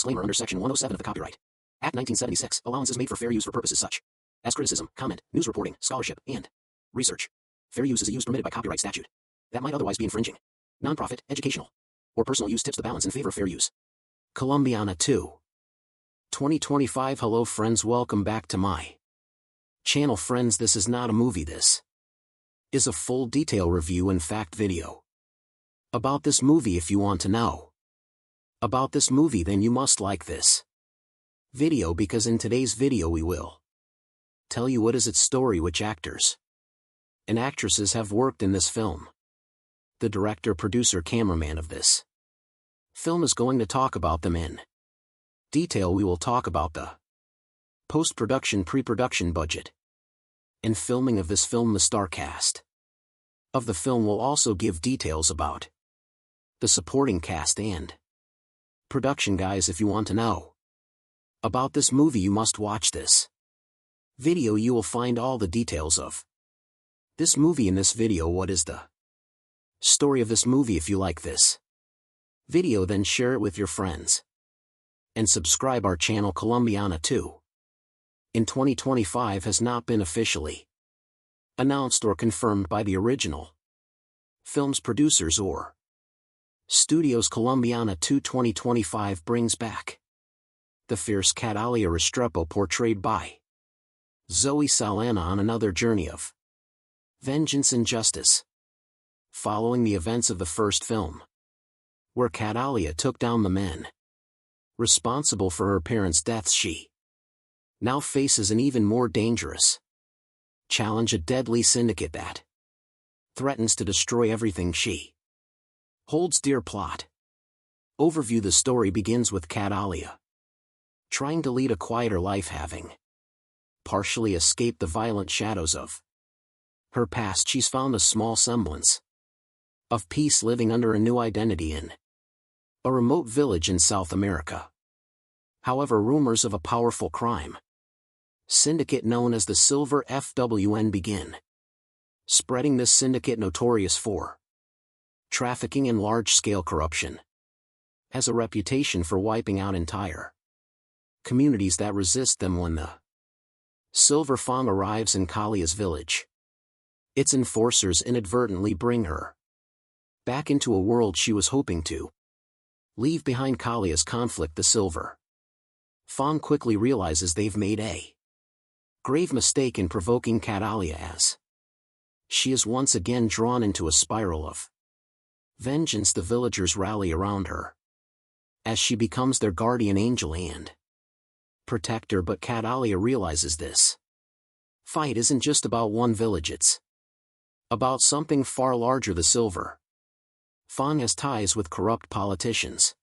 disclaimer under Section 107 of the Copyright Act 1976, allowance is made for fair use for purposes such as criticism, comment, news reporting, scholarship, and research. Fair use is a use permitted by copyright statute that might otherwise be infringing. Nonprofit, educational, or personal use tips the balance in favor of fair use. Colombiana 2. 2025. Hello friends, welcome back to my channel. Friends, this is not a movie, this is a full detail review and fact video about this movie. If you want to know about this movie, then you must like this video, because in today's video we will tell you what is its story, which actors and actresses have worked in this film. The director, producer, cameraman of this film is going to talk about them in detail. We will talk about the post-production, pre-production budget and filming of this film. The star cast of the film will also give details about the supporting cast and production. Guys, if you want to know about this movie, you must watch this video. You will find all the details of this movie in this video. What is the story of this movie? If you like this video, then share it with your friends and subscribe our channel. Colombiana 2 in 2025 has not been officially announced or confirmed by the original film's producers or studios. Colombiana 2 2025 brings back the fierce Catalia Restrepo, portrayed by Zoe Saldana, on another journey of vengeance and justice, following the events of the first film, where Catalia took down the men responsible for her parents' deaths. She now faces an even more dangerous challenge, a deadly syndicate that threatens to destroy everything she holds dear. Plot overview. The story begins with Catalia trying to lead a quieter life, having partially escaped the violent shadows of her past. She's found a small semblance of peace, living under a new identity in a remote village in South America. However, rumors of a powerful crime syndicate known as the Silver FWN begin spreading. This syndicate, notorious for trafficking and large-scale corruption, has a reputation for wiping out entire communities that resist them. When the Silver Fang arrives in Kalia's village, its enforcers inadvertently bring her back into a world she was hoping to leave behind. Kalia's conflict. The Silver Fang quickly realizes they've made a grave mistake in provoking Catalia, as she is once again drawn into a spiral of vengeance. The villagers rally around her as she becomes their guardian angel and protector. But Catalia realizes this fight isn't just about one village, it's about something far larger. The Silver Fang has ties with corrupt politicians,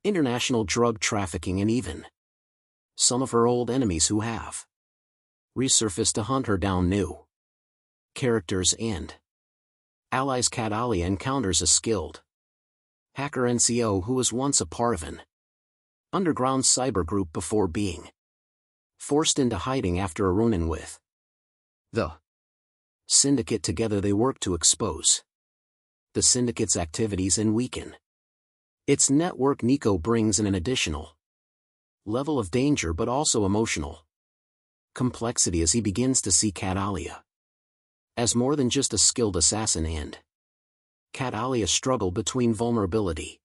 international drug trafficking, and even some of her old enemies who have resurfaced to hunt her down. New characters and allies. Catalia encounters a skilled hacker NCO who was once a part of an underground cyber group before being forced into hiding after a run-in with the syndicate. Together they work to expose the syndicate's activities and weaken its network. Nico brings in an additional level of danger, but also emotional complexity, as he begins to see Catalia as more than just a skilled assassin, and Catalia's struggle between vulnerability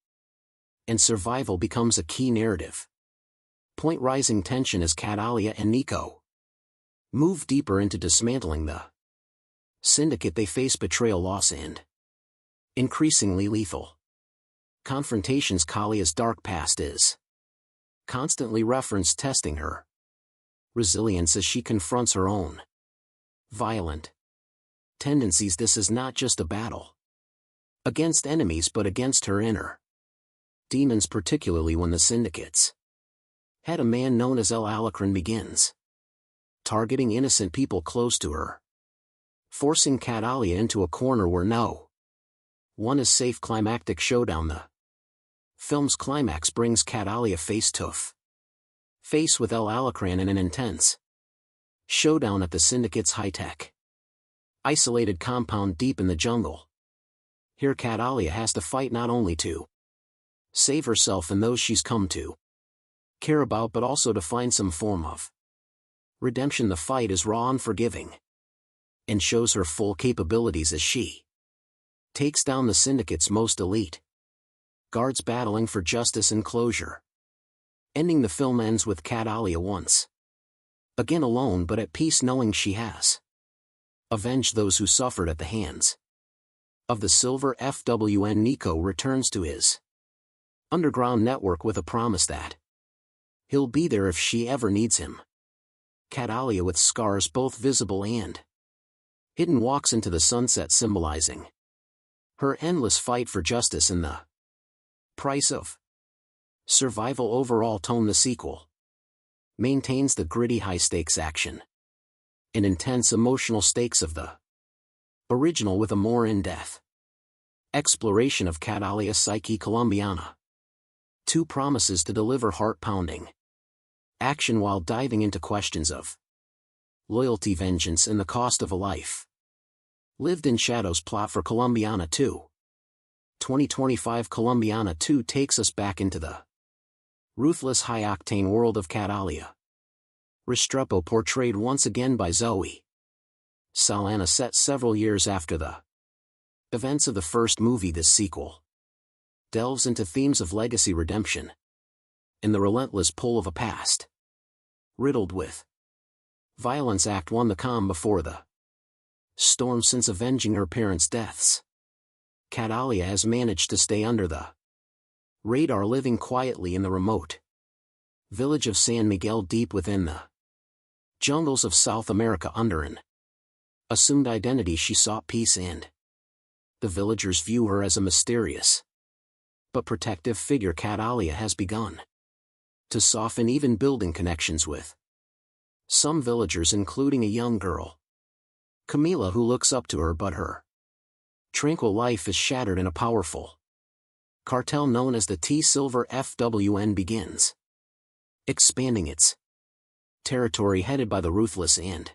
and survival becomes a key narrative point. Rising tension as Catalia and Nico move deeper into dismantling the syndicate. They face betrayal, loss, and increasingly lethal confrontations. Kalia's dark past is constantly referenced, testing her resilience as she confronts her own violent tendencies. This is not just a battle against enemies, but against her inner demons, particularly when the syndicate's head, a man known as El Alacrán, begins targeting innocent people close to her, forcing Catalia into a corner where no one is safe. Climactic showdown. The film's climax brings Catalia face to face with El Alacrán in an intense showdown at the syndicate's high-tech isolated compound deep in the jungle. Here Catalia has to fight not only to save herself and those she's come to care about but also to find some form of redemption. The fight is raw and forgiving, and shows her full capabilities as she takes down the syndicate's most elite guards battling for justice and closure. Ending, the film ends with Catalia once again alone but at peace, knowing she has avenged those who suffered at the hands of the Silver FWN. Nico returns to his underground network with a promise that he'll be there if she ever needs him. Catalia, with scars both visible and hidden, walks into the sunset, symbolizing her endless fight for justice and the price of survival. Overall tone, the sequel maintains the gritty high-stakes action and intense emotional stakes of the original, with a more in-depth exploration of Catalia's psyche. Colombiana 2 promises to deliver heart-pounding action while diving into questions of loyalty, vengeance, and the cost of a life lived in shadows. Plot for Colombiana 2. 2025. Colombiana 2 takes us back into the ruthless, high-octane world of Catalia Restrepo, portrayed once again by Zoe Saldana, set several years after the events of the first movie. This sequel delves into themes of legacy, redemption, and the relentless pull of a past riddled with violence. Act 1. The calm before the storm. Since avenging her parents' deaths, Catalia has managed to stay under the radar, living quietly in the remote village of San Miguel, deep within the jungles of South America. Under an assumed identity, she sought peace, and the villagers view her as a mysterious but protective figure. Catalia has begun to soften, even building connections with some villagers, including a young girl, Camila, who looks up to her, but her tranquil life is shattered in a powerful cartel known as the T Silver FWN begins expanding its territory, headed by the ruthless and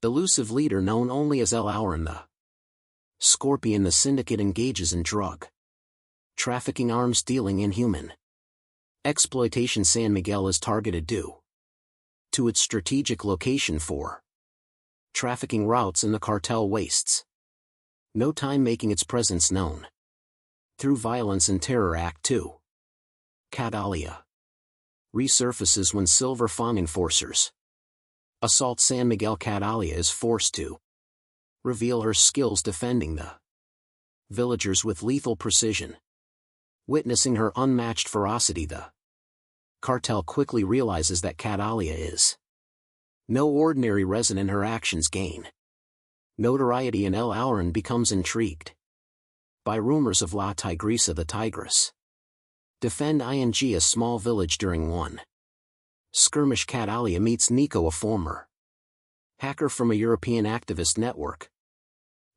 elusive leader known only as El Auron the Scorpion. The syndicate engages in drug trafficking, arms dealing, and human exploitation. San Miguel is targeted due to its strategic location for trafficking routes, and the cartel wastes no time making its presence known through violence and terror. Act 2. Catalia resurfaces when Silver Fawn enforcers assault San Miguel. Catalia is forced to reveal her skills defending the villagers with lethal precision. Witnessing her unmatched ferocity, the cartel quickly realizes that Catalia is no ordinary resident. Her actions gain notoriety, and El Auron becomes intrigued by rumors of La Tigresa, the Tigress defend ing a small village. During one skirmish, Catalia meets Nico, a former hacker from a European activist network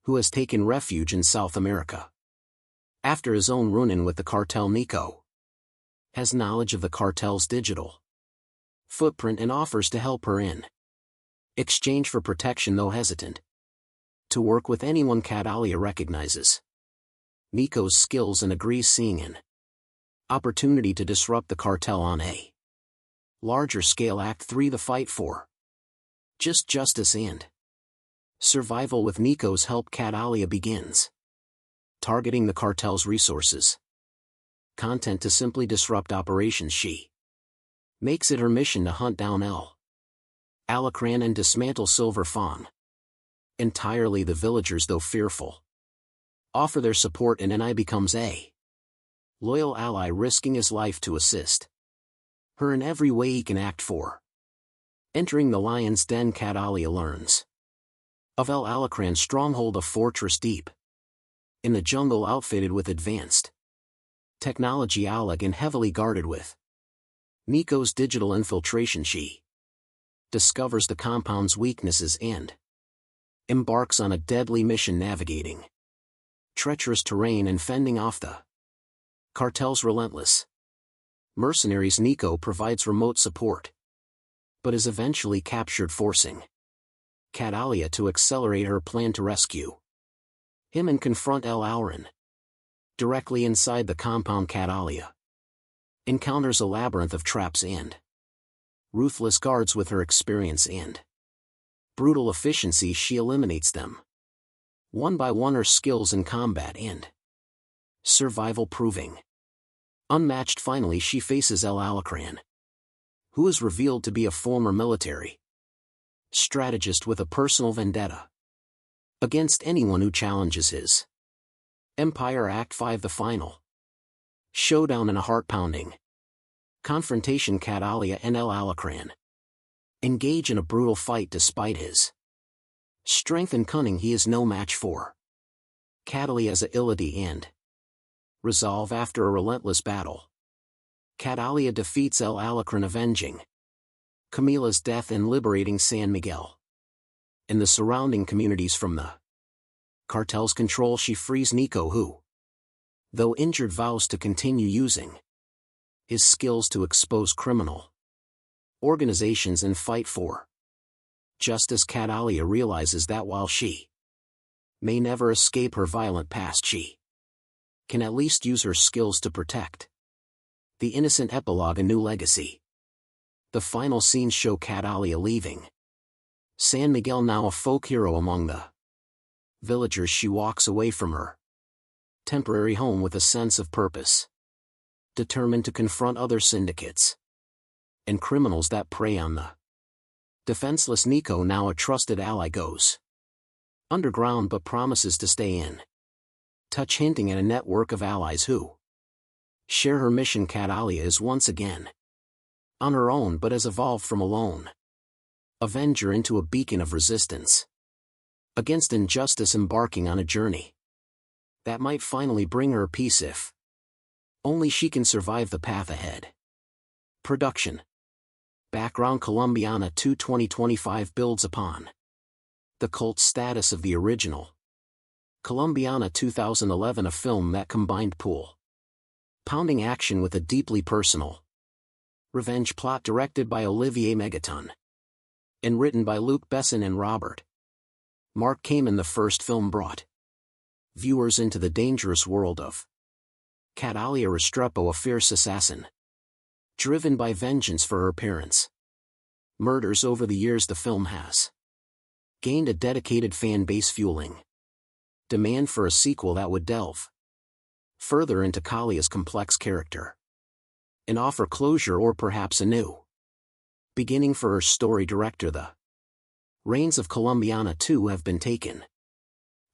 who has taken refuge in South America. After his own run-in with the cartel, Nico has knowledge of the cartel's digital footprint and offers to help her in exchange for protection, though hesitant to work with anyone. Catalia recognizes Nico's skills and agrees, seeing an opportunity to disrupt the cartel on a larger scale. Act 3. The fight for justice and survival. With Nico's help, Catalia begins targeting the cartel's resources content to simply disrupt operations. She makes it her mission to hunt down El Alacran and dismantle Silver Fawn entirely. The villagers, though fearful, offer their support, and Ni becomes a loyal ally, risking his life to assist her in every way he can. Act 4. Entering the Lion's Den. Catalia learns of El Alacran's stronghold, a fortress deep in the jungle, outfitted with advanced technology and heavily guarded with Nico's digital infiltration. She discovers the compound's weaknesses and embarks on a deadly mission, navigating treacherous terrain and fending off the cartel's relentless mercenaries. Nico provides remote support, but is eventually captured, forcing Catalia to accelerate her plan to rescue him and confront El Auron directly inside the compound. Catalia encounters a labyrinth of traps and ruthless guards. With her experience and brutal efficiency, she eliminates them one by one, her skills in combat and survival proving unmatched. Finally, she faces El Alacran, who is revealed to be a former military strategist with a personal vendetta against anyone who challenges his empire. Act 5, the final showdown in a heart-pounding confrontation. Catalia and El Alacran engage in a brutal fight. Despite his strength and cunning, he is no match for Catalia's agility and resolve. After a relentless battle, Catalia defeats El Alacran, avenging Camila's death and liberating San Miguel and the surrounding communities from the cartel's control. She frees Nico, who, though injured, vows to continue using his skills to expose criminal organizations and fight for justice. Catalia realizes that while she may never escape her violent past, she can at least use her skills to protect the innocent. Epilogue: A New Legacy. The final scenes show Catalia leaving San Miguel, now a folk hero among the villagers. She walks away from her temporary home with a sense of purpose, determined to confront other syndicates and criminals that prey on the defenseless. Nico, now a trusted ally, goes underground but promises to stay in touch, hinting at a network of allies who share her mission. Catalia is once again on her own, but has evolved from a lone avenger into a beacon of resistance against injustice, embarking on a journey that might finally bring her peace if only she can survive the path ahead. Production background: Colombiana 2 2025 builds upon the cult status of the original Colombiana 2011, a film that combined pounding action with a deeply personal revenge plot. Directed by Olivier Megaton and written by Luc Besson and Robert Mark Kamen, the first film brought viewers into the dangerous world of Catalia Restrepo, a fierce assassin driven by vengeance for her parents' murders. Over the years, the film has gained a dedicated fan base, fueling demand for a sequel that would delve further into Calia's complex character and offer closure, or perhaps a new beginning for her story. Director: The reins of Colombiana 2 have been taken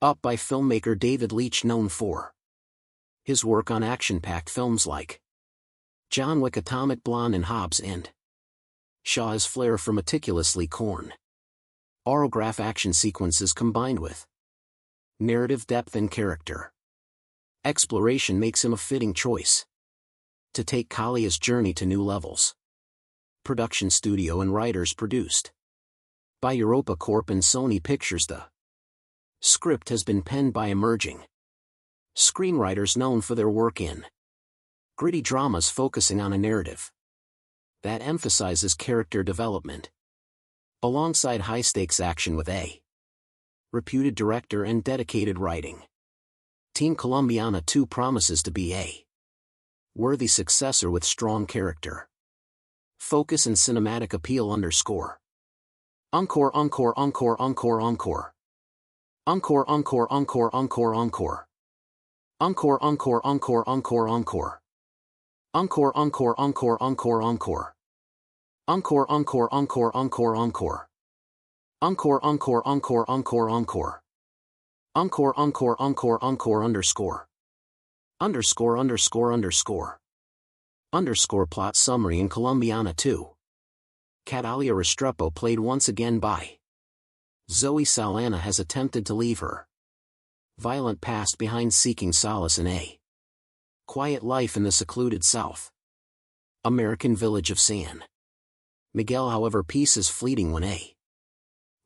up by filmmaker David Leitch, known for his work on action-packed films like John Wick, Atomic Blonde, and Hobbs and Shaw. His flair for meticulously choreographed action sequences combined with narrative depth and character exploration makes him a fitting choice to take Calia's journey to new levels. Production studio and writers: produced by Europa Corp and Sony Pictures. The script has been penned by emerging screenwriters known for their work in gritty dramas, focusing on a narrative that emphasizes character development alongside high-stakes action, with a reputed director and dedicated writing team. Colombiana 2 promises to be a worthy successor with strong character focus and cinematic appeal. Encore. Encore, encore, encore, encore, encore. Encore, encore, encore, encore, encore. Encore, encore, encore, encore, encore. Encore, encore, encore, encore, encore. Encore, encore, encore, encore, encore. Encore, encore, encore, encore, encore. Encore, encore, encore, encore, underscore. Underscore, underscore, underscore. Underscore. Plot summary: in Colombiana 2, Catalia Restrepo, played once again by Zoe Saldana, has attempted to leave her violent past behind, seeking solace in a quiet life in the secluded South American village of San Miguel. However, peace is fleeting when a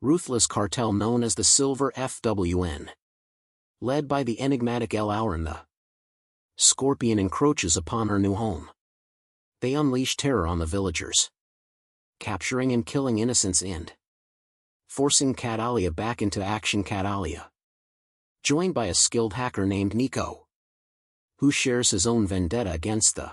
ruthless cartel known as the Silver FWN, led by the enigmatic El Auran the Scorpion, encroaches upon her new home. They unleash terror on the villagers, capturing and killing innocents and forcing Catalia back into action. Catalia, joined by a skilled hacker named Nico, who shares his own vendetta against the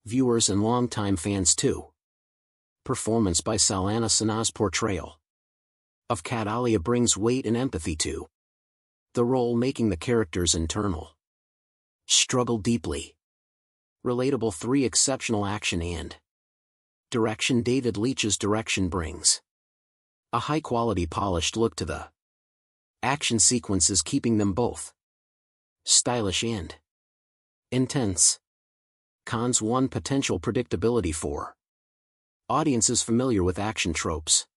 viewers and longtime fans too. Performance by Saldana. Sana's portrayal of Catalia brings weight and empathy to the role, making the character's internal struggle deeply relatable. 3. Exceptional action and direction. David Leitch's direction brings a high-quality, polished look to the action sequences, keeping them both stylish and intense. Cons. 1. Potential predictability for audiences familiar with action tropes.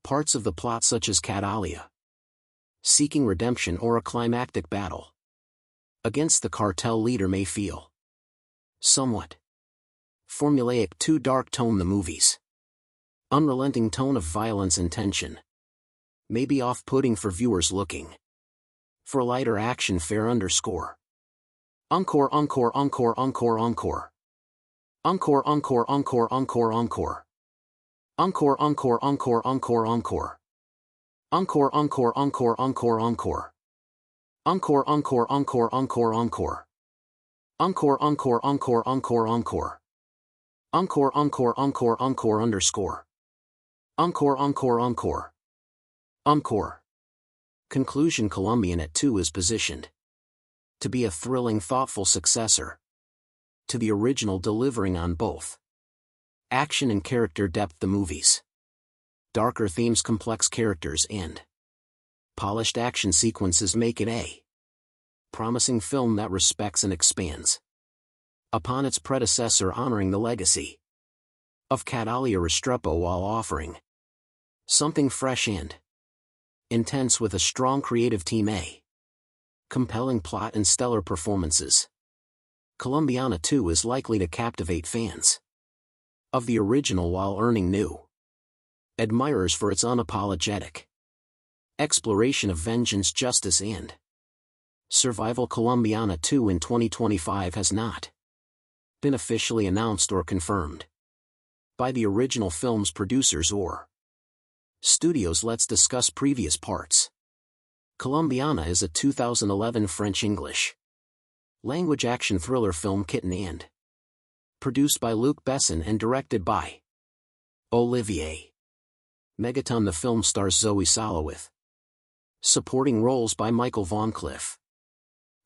Parts of the plot, such as Catalia seeking redemption or a climactic battle against the cartel leader, may feel somewhat formulaic. 2. Dark tone. The movie's unrelenting tone of violence and tension may be off-putting for viewers looking for lighter action fare. Encore. Encore, encore, encore, encore, encore. Encore, encore, encore, encore, encore. Encore, encore, encore, encore, encore. Encore, encore, encore, encore, encore. Encore, encore, encore, encore, encore. Encore, encore, encore, encore, encore. Encore, encore, encore, encore, underscore. Encore, encore, encore. Encore. Conclusion. Colombiana 2 is positioned to be a thrilling, thoughtful successor to the original, delivering on both action and character depth. The movie's darker themes, complex characters, and polished action sequences make it a promising film that respects and expands upon its predecessor, honoring the legacy of Catalia Restrepo while offering something fresh and intense with a strong creative team, a compelling plot, and stellar performances. Colombiana 2 is likely to captivate fans of the original while earning new admirers for its unapologetic exploration of vengeance, justice, and survival. Colombiana 2 in 2025 has not been officially announced or confirmed by the original film's producers or studios. Let's discuss previous parts. Colombiana is a 2011 French-English language action thriller film kitten and produced by Luc Besson and directed by Olivier Megaton. The film stars Zoe Saldana with supporting roles by Michael Vaughn-Cliff,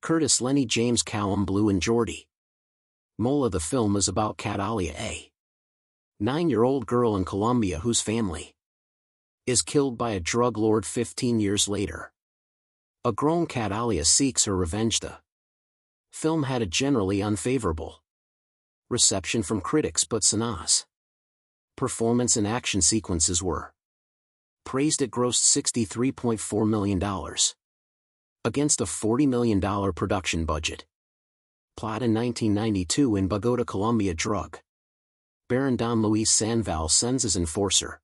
Curtis Lenny, James Callum Blue, and Jordi Mola. The film is about Catalia, a 9-year-old girl in Colombia whose family is killed by a drug lord 15 years later. A grown Catalia seeks her revenge. The film had a generally unfavorable reception from critics, but Sana's performance and action sequences were praised. It grossed $63.4 million against a $40 million production budget. Plot: in 1992 in Bogota, Colombia, drug baron Don Luis Sanval sends his enforcer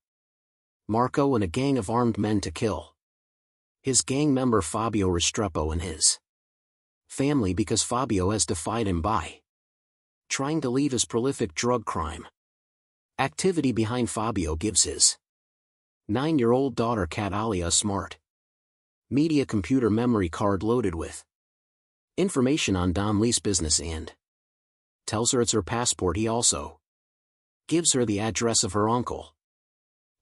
Marco and a gang of armed men to kill his gang member Fabio Restrepo and his family because Fabio has defied him by trying to leave his prolific drug crime activity behind. Fabio gives his 9-year-old daughter Catalia a smart media computer memory card loaded with information on Don Lee's business and tells her it's her passport. He also gives her the address of her uncle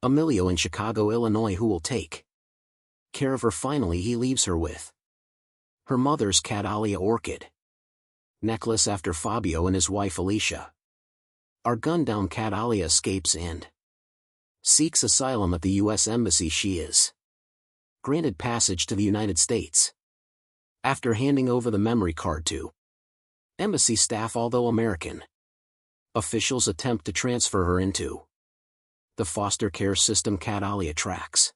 Emilio in Chicago, Illinois, who will take care of her. Finally, he leaves her with her mother's Catalia orchid necklace after Fabio and his wife Alicia are gunned down. Catalia escapes and seeks asylum at the U.S. Embassy. She is granted passage to the United States after handing over the memory card to embassy staff, although American officials attempt to transfer her into the foster care system. Catalia tracks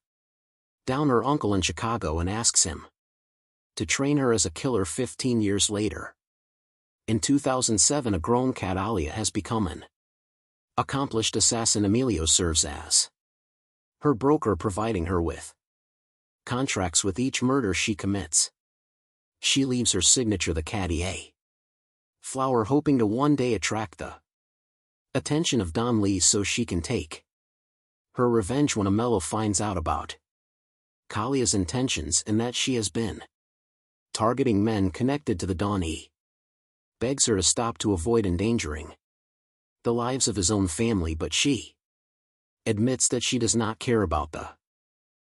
down her uncle in Chicago and asks him to train her as a killer. 15 years later, in 2007, a grown Catalia has become an accomplished assassin. Emilio serves as her broker, providing her with contracts with each murder she commits. She leaves her signature, the Caddy flower, hoping to one day attract the attention of Don Lee so she can take her revenge when Emilio finds out about Calia's intentions and that she has been targeting men connected to the Don. He begs her to stop to avoid endangering the lives of his own family, but she admits that she does not care about the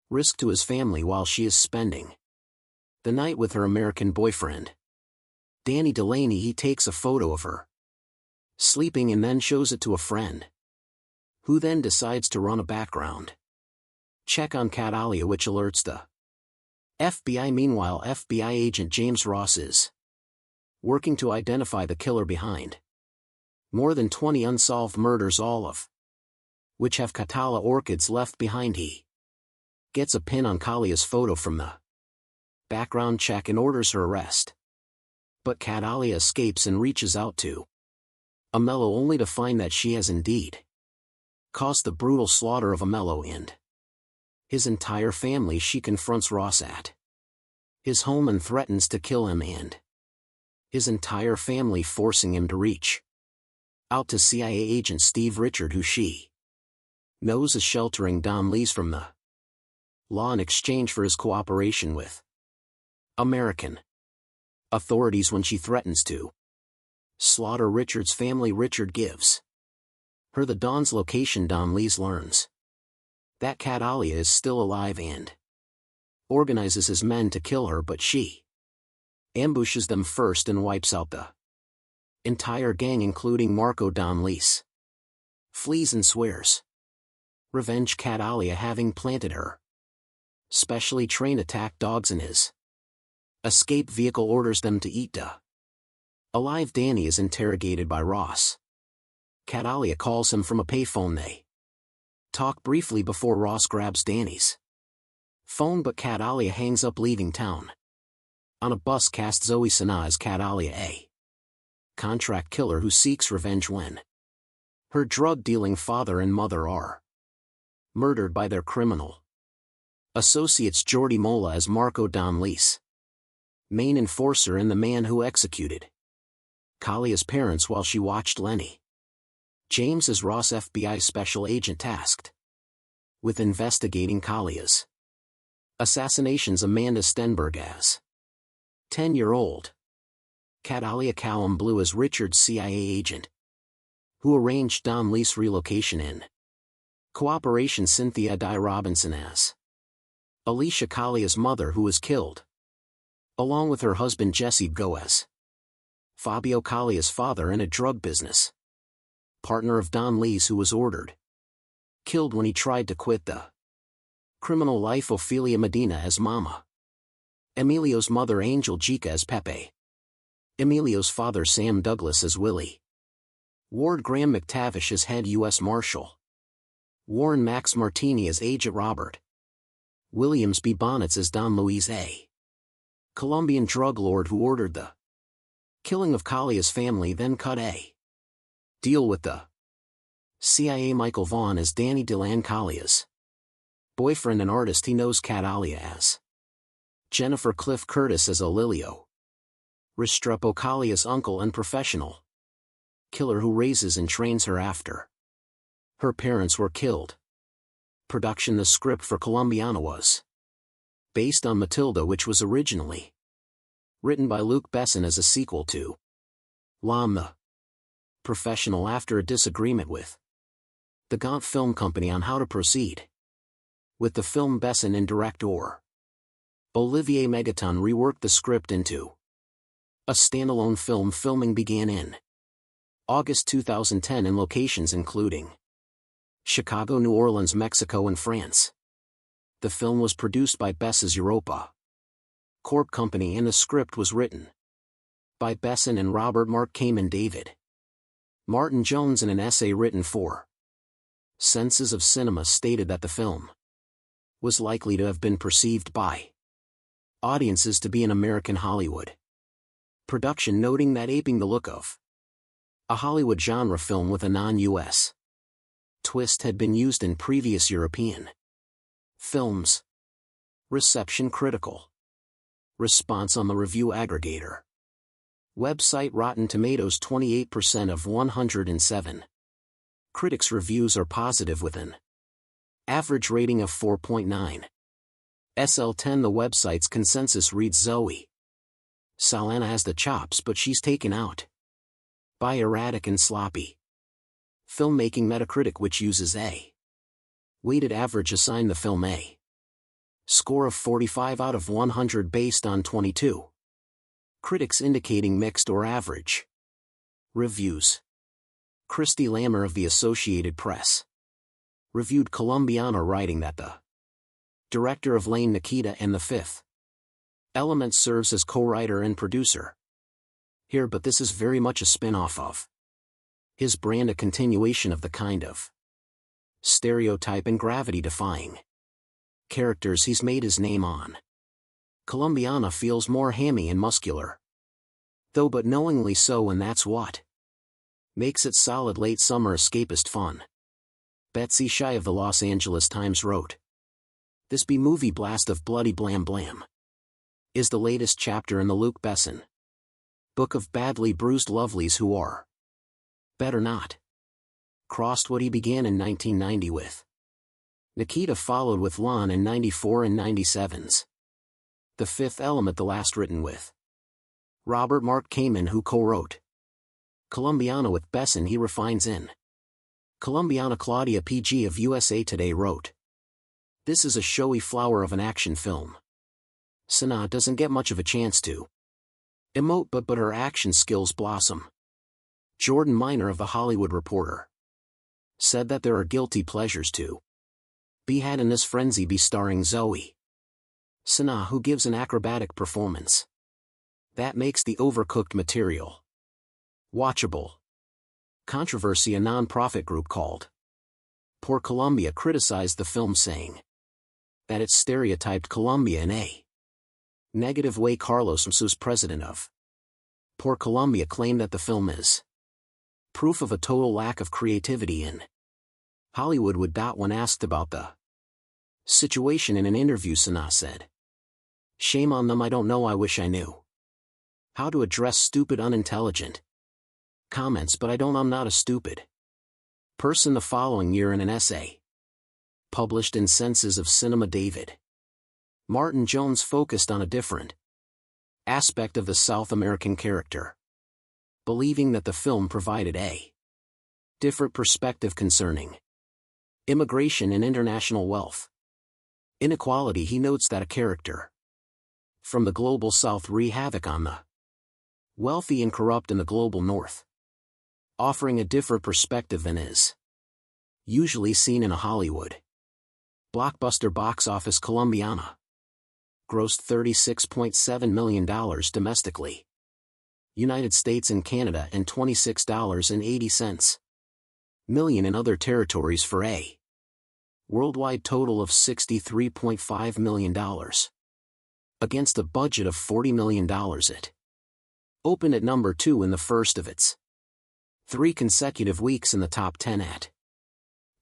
risk to his family while she is spending the night with her American boyfriend. Danny Delaney. He takes a photo of her sleeping and then shows it to a friend, who then decides to run a background check on Catalia, which alerts the FBI. Meanwhile, FBI agent James Ross is working to identify the killer behind more than 20 unsolved murders, all of which have Catala orchids left behind. He gets a pin on Kalia's photo from the background check and orders her arrest. But Catalia escapes and reaches out to Amello, only to find that she has indeed caused the brutal slaughter of Amello and his entire family. She confronts Ross at his home and threatens to kill him and his entire family, forcing him to reach out to CIA agent Steve Richard, who she knows is sheltering Don Lees from the law in exchange for his cooperation with American authorities. When she threatens to slaughter Richard's family, Richard gives her the Don's location. Don Lees learns that Catalia is still alive and organizes his men to kill her, but she ambushes them first and wipes out the entire gang, including Marco. Don Lees flees and swears revenge. Catalia, having planted her specially trained attack dogs in his escape vehicle, orders them to eat alive. Danny is interrogated by Ross. Catalia calls him from a payphone. They talk briefly before Ross grabs Danny's phone, but Catalia hangs up, leaving town. On a bus, cast Zoe Saldana as Catalia, a contract killer who seeks revenge when her drug-dealing father and mother are murdered by their criminal associates. Jordi Mola as Marco. Don Lees main enforcer and the man who executed Kalia's parents while she watched Lenny. James as Ross, FBI special agent tasked with investigating Kalia's assassinations. Amanda Stenberg as 10-year-old Catalia. Callum Blue as Richard's CIA agent who arranged Don Lees' relocation in cooperation. Cynthia Di Robinson as Alicia, Kalia's mother, who was killed along with her husband Jesse Goes. Fabio, Kalia's father and a drug business partner of Don Lees, who was ordered killed when he tried to quit the criminal life. Ophelia Medina as Mama. Emilio's mother Angel Jica as Pepe. Emilio's father Sam Douglas as Willie. Ward Graham McTavish as Head U.S. Marshal. Warren Max Martini as Agent Robert. Williams B. Bonnets as Don Luis, a Colombian drug lord who ordered the killing of Kalia's family, then cut a deal with the CIA. Michael Vaughn as Danny Delan, Kalia's boyfriend and artist. He knows Catalia as Jennifer. Cliff Curtis as Olilio Restrepo, Kalia's uncle and professional killer who raises and trains her after her parents were killed. Production. The script for Colombiana was based on Matilda, which was originally written by Luc Besson as a sequel to L'Homme the Professional. After a disagreement with the Gaunt Film Company on how to proceed with the film, Besson and director Olivier Megaton reworked the script into a standalone film. Filming began in August 2010 in locations including Chicago, New Orleans, Mexico and France. The film was produced by Bess's Europa Corp Company and the script was written by Besson and Robert Mark Kamen, David Martin Jones, and an essay written for Senses of Cinema stated that the film was likely to have been perceived by audiences to be an American Hollywood production, noting that aping the look of a Hollywood genre film with a non-US twist had been used in previous European films. Reception. Critical response on the review aggregator website Rotten Tomatoes. 28% of 107 critics' reviews are positive with an average rating of 4.9. SL10. The website's consensus reads Zoe Saldana has the chops, but she's taken out by erratic and sloppy Filmmaking Metacritic, which uses a weighted average, assigned the film a score of 45 out of 100 based on 22 critics indicating mixed or average reviews. Christy Lammer of the Associated Press reviewed Colombiana, writing that the director of Lane, Nikita, and The Fifth Element serves as co-writer and producer here, but this is very much a spin-off of his brand, a continuation of the kind of stereotype and gravity-defying characters he's made his name on. Colombiana feels more hammy and muscular, though, but knowingly so, and that's what makes it solid late summer escapist fun. Betsy Shy of the Los Angeles Times wrote, "This B-movie blast of bloody blam blam is the latest chapter in the Luc Besson book of badly bruised lovelies who are better not crossed what he began in 1990 with. Nikita followed with Lon in 94 and 97's The Fifth Element, the last written with Robert Mark Kamen, who co-wrote Colombiana with Besson. He refines in Colombiana. Claudia PG of USA Today wrote, "This is a showy flower of an action film. Sanaa doesn't get much of a chance to emote, but her action skills blossom." Jordan Miner of The Hollywood Reporter said that there are guilty pleasures to be had in this frenzy be starring Zoe Saldana, who gives an acrobatic performance that makes the overcooked material watchable. Controversy. A non-profit group called Por Colombia criticized the film, saying that it stereotyped Colombia in a negative way. Carlos Msus, president of Por Colombia, claimed that the film is proof of a total lack of creativity in Hollywood. When asked about the situation in an interview, Sanaa said, "Shame on them, I don't know, I wish I knew how to address stupid, unintelligent comments, but I don't. I'm not a stupid person." The following year, in an essay published in Senses of Cinema, David Martin Jones focused on a different aspect of the South American character, believing that the film provided a different perspective concerning immigration and international wealth inequality. He notes that a character from the global South wreak havoc on the wealthy and corrupt in the global North, offering a different perspective than is usually seen in a Hollywood blockbuster. Box office. Colombiana grossed $36.7 million domestically, United States and Canada, and $26.80 million in other territories, for a worldwide total of $63.5 million. Against a budget of $40 million, it opened at number 2 in the first of its 3 consecutive weeks in the top 10 at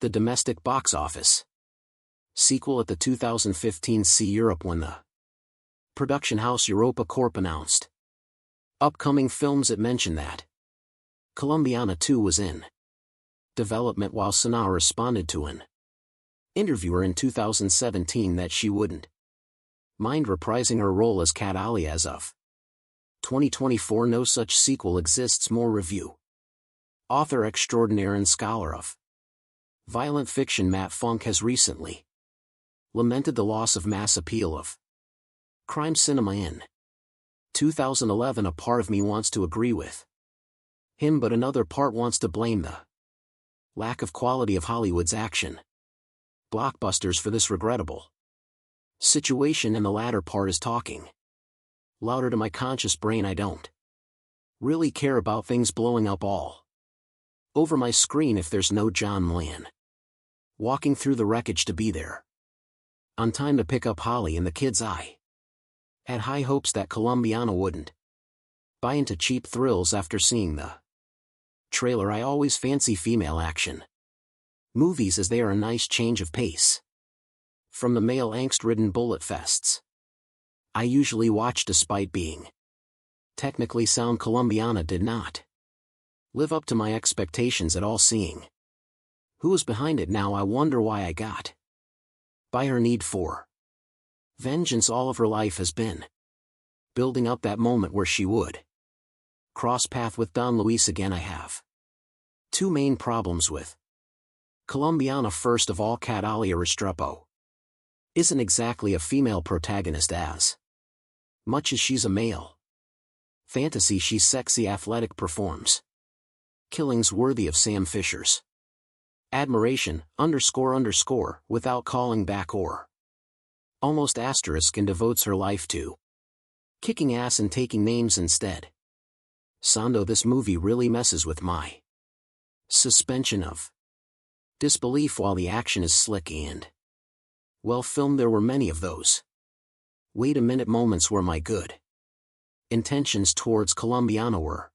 the domestic box office. Sequel at the 2015 See Europe, when the production house Europa Corp announced upcoming films. It mentioned that Colombiana 2 was in development, while Sanaa responded to an interviewer in 2017 that she wouldn't mind reprising her role as Kat Ali as of 2024. No such sequel exists. More review. Author extraordinaire and scholar of violent fiction Matt Funk has recently lamented the loss of mass appeal of crime cinema in 2011. "A part of me wants to agree with him, but another part wants to blame the lack of quality of Hollywood's action blockbusters for this regrettable situation, and the latter part is talking louder to my conscious brain. I don't really care about things blowing up all over my screen if there's no John Mulaney walking through the wreckage to be there on time to pick up Holly and the kids. I had high hopes that Colombiana wouldn't buy into cheap thrills after seeing the trailer. I always fancy female action movies, as they are a nice change of pace from the male angst-ridden bullet fests I usually watch. Despite being technically sound, Colombiana did not live up to my expectations at all. Seeing who was behind it now, I wonder why I got by her need for vengeance. All of her life has been building up that moment where she would cross path with Don Luis again. I have Two main problems with Colombiana. First of all, Catalia Restrepo isn't exactly a female protagonist as much as she's a male. Fantasy, she's sexy, athletic, performs killings worthy of Sam Fisher's admiration, __, without calling back or almost asterisk, and devotes her life to kicking ass and taking names instead. Sando, this movie really messes with my suspension of disbelief. While the action is slick and well filmed, there were many of those wait a minute moments where my good intentions towards Colombiana were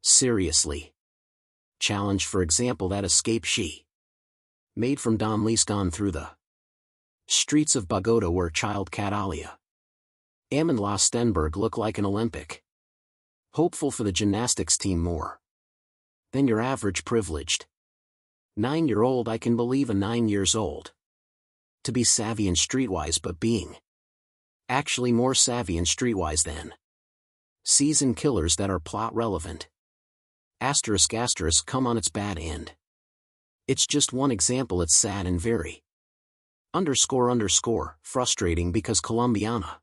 seriously challenged. For example, that escape she made from Don Liscon through the streets of Bogota, where child Catalia Amand La Stenberg looked like an Olympic hopeful for the gymnastics team more than your average privileged 9-year-old. I can believe a 9 years old to be savvy and streetwise, but being actually more savvy and streetwise than seasoned killers that are plot relevant. Asterisk, come on, it's bad, and it's just one example. It's sad and very __, frustrating, because Colombiana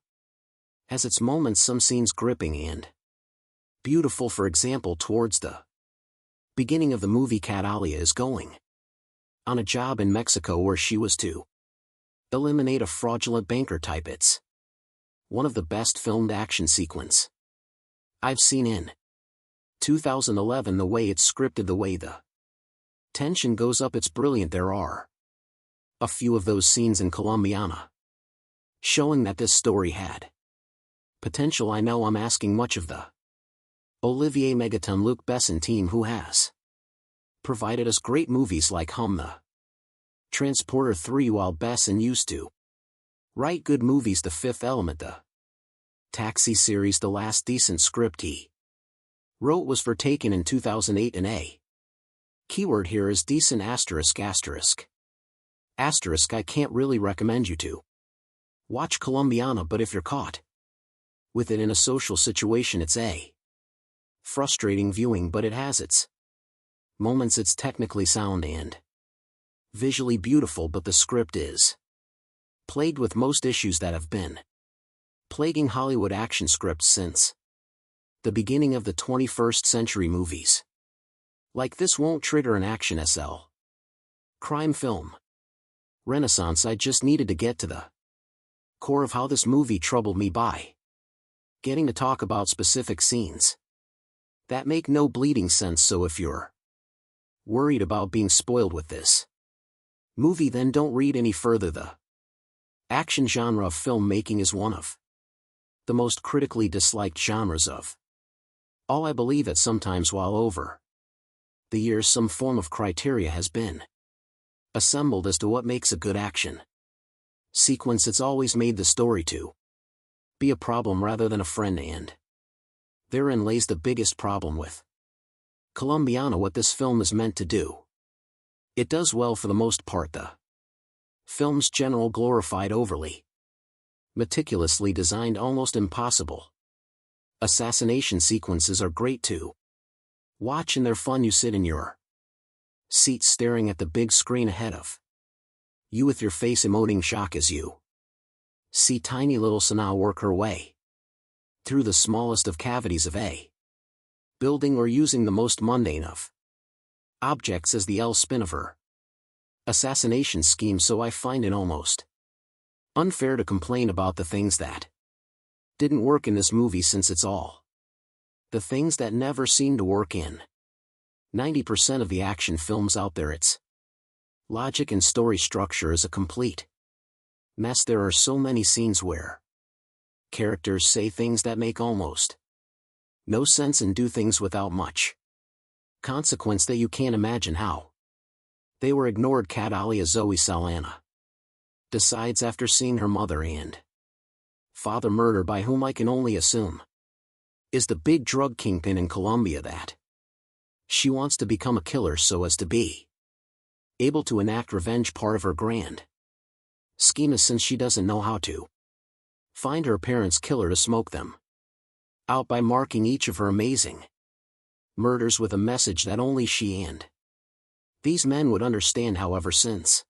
has its moments, some scenes gripping and beautiful. For example, towards the beginning of the movie, Catalia is going on a job in Mexico where she was to eliminate a fraudulent banker type. It's one of the best filmed action sequence I've seen in 2011. The way it's scripted, the way the tension goes up, it's brilliant. There are a few of those scenes in Colombiana showing that this story had potential. I know I'm asking much of the Olivier Megaton Luc Besson team, who has provided us great movies like Hum the Transporter 3, while Besson used to write good movies. The Fifth Element, the Taxi series, the last decent script he wrote was for Taken in 2008, and a keyword here is decent, ***. I can't really recommend you to watch Colombiana, but if you're caught with it in a social situation, it's a frustrating viewing, but it has its moments. It's technically sound and visually beautiful, but the script is plagued with most issues that have been plaguing Hollywood action scripts since the beginning of the 21st century. Movies like this won't trigger an action SL crime film renaissance. I just needed to get to the core of how this movie troubled me by getting to talk about specific scenes that make no bleeding sense. So if you're worried about being spoiled with this movie, then don't read any further. The action genre of filmmaking is one of the most critically disliked genres of all. I believe that sometimes, while over the years some form of criteria has been assembled as to what makes a good action sequence, it's always made the story to be a problem rather than a friend, and therein lays the biggest problem with Colombiana. What this film is meant to do, it does well for the most part. The film's general glorified, overly meticulously designed, almost impossible assassination sequences are great to watch, and they're fun. You sit in your seat staring at the big screen ahead of you with your face emoting shock as you see tiny little Sanaa work her way through the smallest of cavities of a building, or using the most mundane of objects as the spin of her assassination scheme. So I find it almost unfair to complain about the things that didn't work in this movie, since it's all the things that never seem to work in 90% of the action films out there. Its logic and story structure is a complete mess. There are so many scenes where characters say things that make almost no sense and do things without much consequence that you can't imagine how they were ignored. Catalia Zoe Saldana decides, after seeing her mother and father murdered by whom I can only assume is the big drug kingpin in Colombia, that she wants to become a killer so as to be able to enact revenge. Part of her grand scheme is, since she doesn't know how to find her parents' killer, to smoke them out by marking each of her amazing Murders with a message that only she and these men would understand, however, since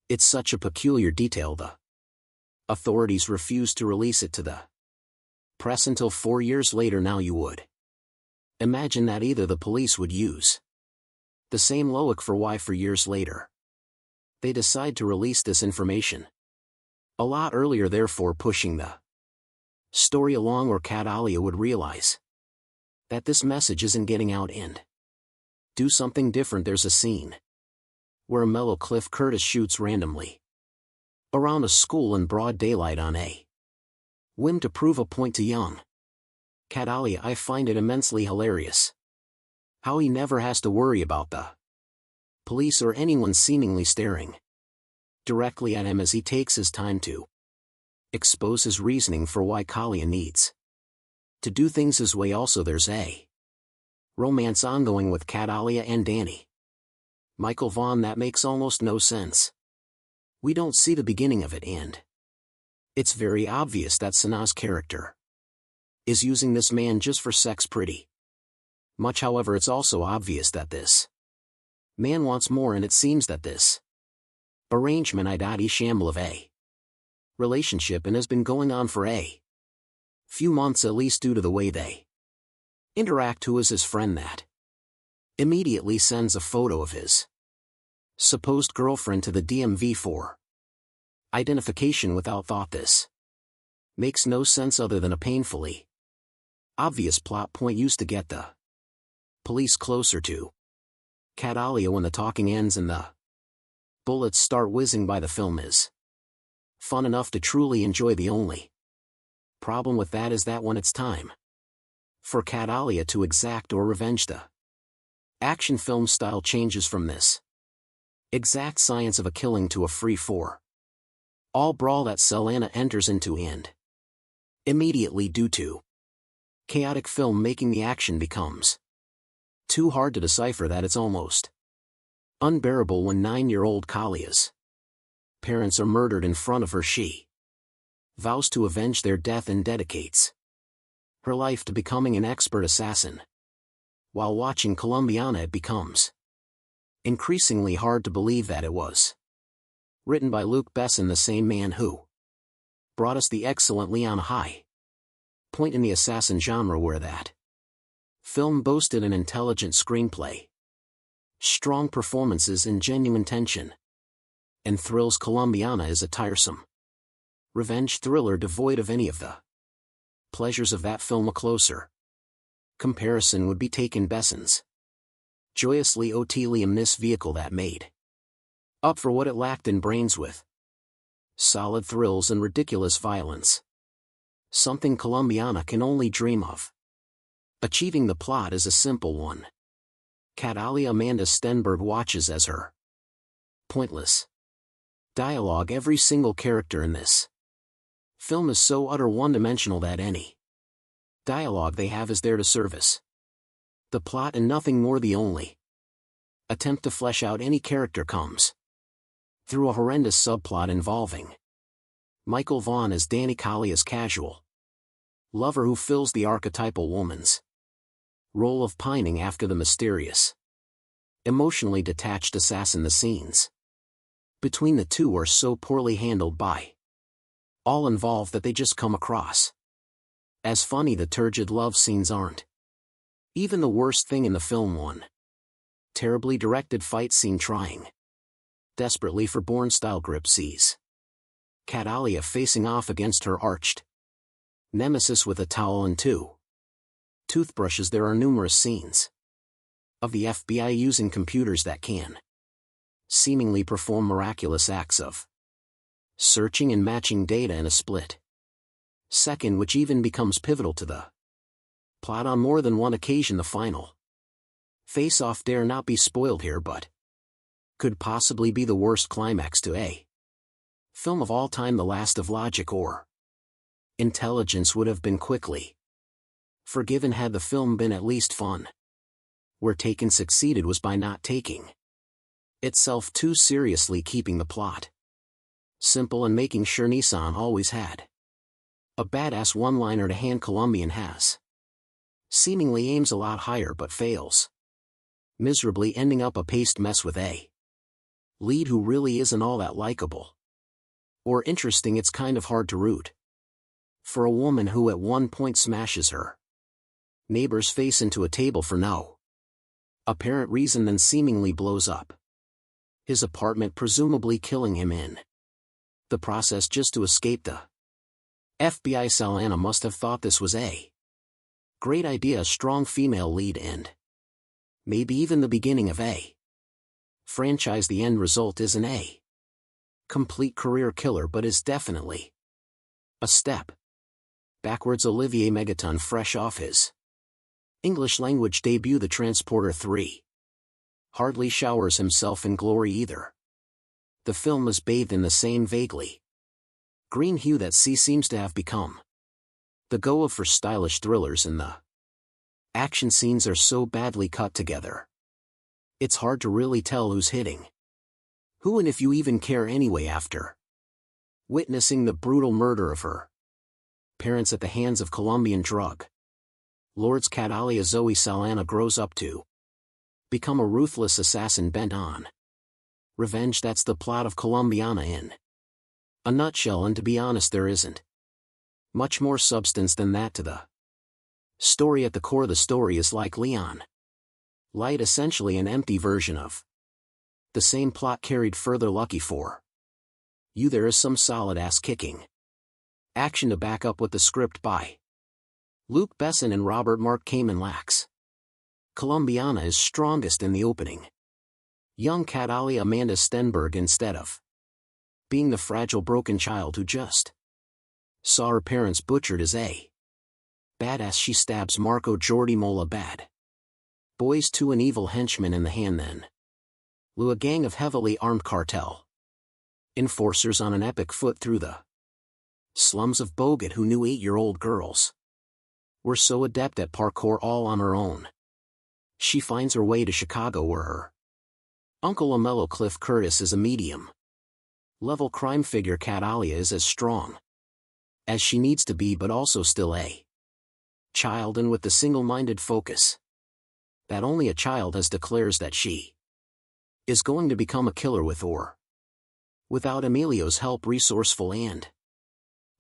it's such a peculiar detail, the authorities refused to release it to the press until 4 years later. Now you would imagine that either the police would use the same logic for why 4 years later they decide to release this information a lot earlier, therefore pushing the story along, or Cat Alia would realize that this message isn't getting out and do something different. There's a scene where a mellow Cliff Curtis shoots randomly around a school in broad daylight on a whim to prove a point to young Cat Alia. I find it immensely hilarious how he never has to worry about the police or anyone seemingly staring directly at him as he takes his time to expose his reasoning for why Kalia needs to do things his way. Also, there's a romance ongoing with Cat Alia and Danny Michael Vaughn that makes almost no sense. We don't see the beginning of it, and it's very obvious that Sanaa's character is using this man just for sex pretty much. However, it's also obvious that this man wants more, and it seems that this arrangement is shamble of a relationship and has been going on for a few months at least, due to the way they interact. Who is his friend that immediately sends a photo of his supposed girlfriend to the DMV for identification without thought? This makes no sense other than a painfully obvious plot point used to get the police closer to Cat Alia. When the talking ends and the bullets start whizzing by, the film is fun enough to truly enjoy. The only problem with that is that when it's time for Cat Alia to exact or revenge, the action film style changes from this exact science of a killing to a free-for-all brawl that Saldana enters into, and immediately, due to chaotic film making, the action becomes too hard to decipher that it's almost unbearable. When 9-year-old Kalia's parents are murdered in front of her, she vows to avenge their death and dedicates her life to becoming an expert assassin. While watching Colombiana, it becomes increasingly hard to believe that it was written by Luc Besson, the same man who brought us the excellent Leon, a high point in the assassin genre, where that film boasted an intelligent screenplay, strong performances, and genuine tension and thrills. Colombiana is a tiresome revenge thriller devoid of any of the pleasures of that film. A closer comparison would be taken Besson's joyously otiluminous vehicle that made up for what it lacked in brains, with solid thrills and ridiculous violence, something Colombiana can only dream of. Achieving the plot is a simple one. Cat Alia Amanda Stenberg watches as her pointless dialogue. Every single character in this film is so utter one-dimensional that any dialogue they have is there to service the plot and nothing more. The only attempt to flesh out any character comes through a horrendous subplot involving Michael Vaughn as Danny Kalia's casual lover, who fills the archetypal woman's role of pining after the mysterious, emotionally detached assassin. The scenes between the two are so poorly handled by all involved that they just come across as funny. The turgid love scenes aren't even the worst thing in the film. One terribly directed fight scene trying desperately for Bourne-style grip sees Cat Alia facing off against her arched nemesis with a towel and 2 toothbrushes. There are numerous scenes of the FBI using computers that can seemingly perform miraculous acts of searching and matching data in a split second, which even becomes pivotal to the plot on more than one occasion. The final face-off dare not be spoiled here, but could possibly be the worst climax to a film of all time. The last of logic or intelligence would have been quickly forgiven had the film been at least fun. Where Taken succeeded was by not taking itself too seriously, keeping the plot simple and making sure Nissan always had a badass one-liner to hand. Colombian has Seemingly aims a lot higher but fails, miserably ending up a paste mess with a lead who really isn't all that likable or interesting. It's kind of hard to root for a woman who at one point smashes her neighbor's face into a table for no apparent reason, then seemingly blows up his apartment, presumably killing him in the process just to escape the FBI. Saldana must have thought this was a great idea, a strong female lead, and maybe even the beginning of a franchise. The end result isn't a complete career killer, but is definitely a step backwards. Olivier Megaton, fresh off his English language debut The Transporter 3, hardly showers himself in glory either. The film is bathed in the same vaguely green hue that C seems to have become the go-of for stylish thrillers, and the action scenes are so badly cut together it's hard to really tell who's hitting who, and if you even care anyway after witnessing the brutal murder of her parents at the hands of Colombian drug lords. Catalia Zoe Saldana grows up to become a ruthless assassin bent on revenge. That's the plot of Colombiana in a nutshell, and to be honest, there isn't much more substance than that to the story. At the core, the story is like Leon Light, essentially an empty version of the same plot carried further. Lucky for you, there is some solid ass-kicking action to back up what the script by Luc Besson and Robert Mark Kamen lacks. Colombiana is strongest in the opening. Young Catalia Amanda Stenberg, instead of being the fragile broken child who just saw her parents butchered, as a badass. She stabs Marco Jordi Mola bad boys to an evil henchman in the hand, then Lou, a gang of heavily armed cartel enforcers on an epic foot through the slums of Bogot, who knew 8-year-old girls were so adept at parkour all on her own. She finds her way to Chicago, where her uncle Lamello Cliff Curtis is a medium level crime figure. Catalia is as strong as she needs to be, but also still a child, and with the single-minded focus that only a child has, declares that she is going to become a killer with or without Emilio's help. Resourceful and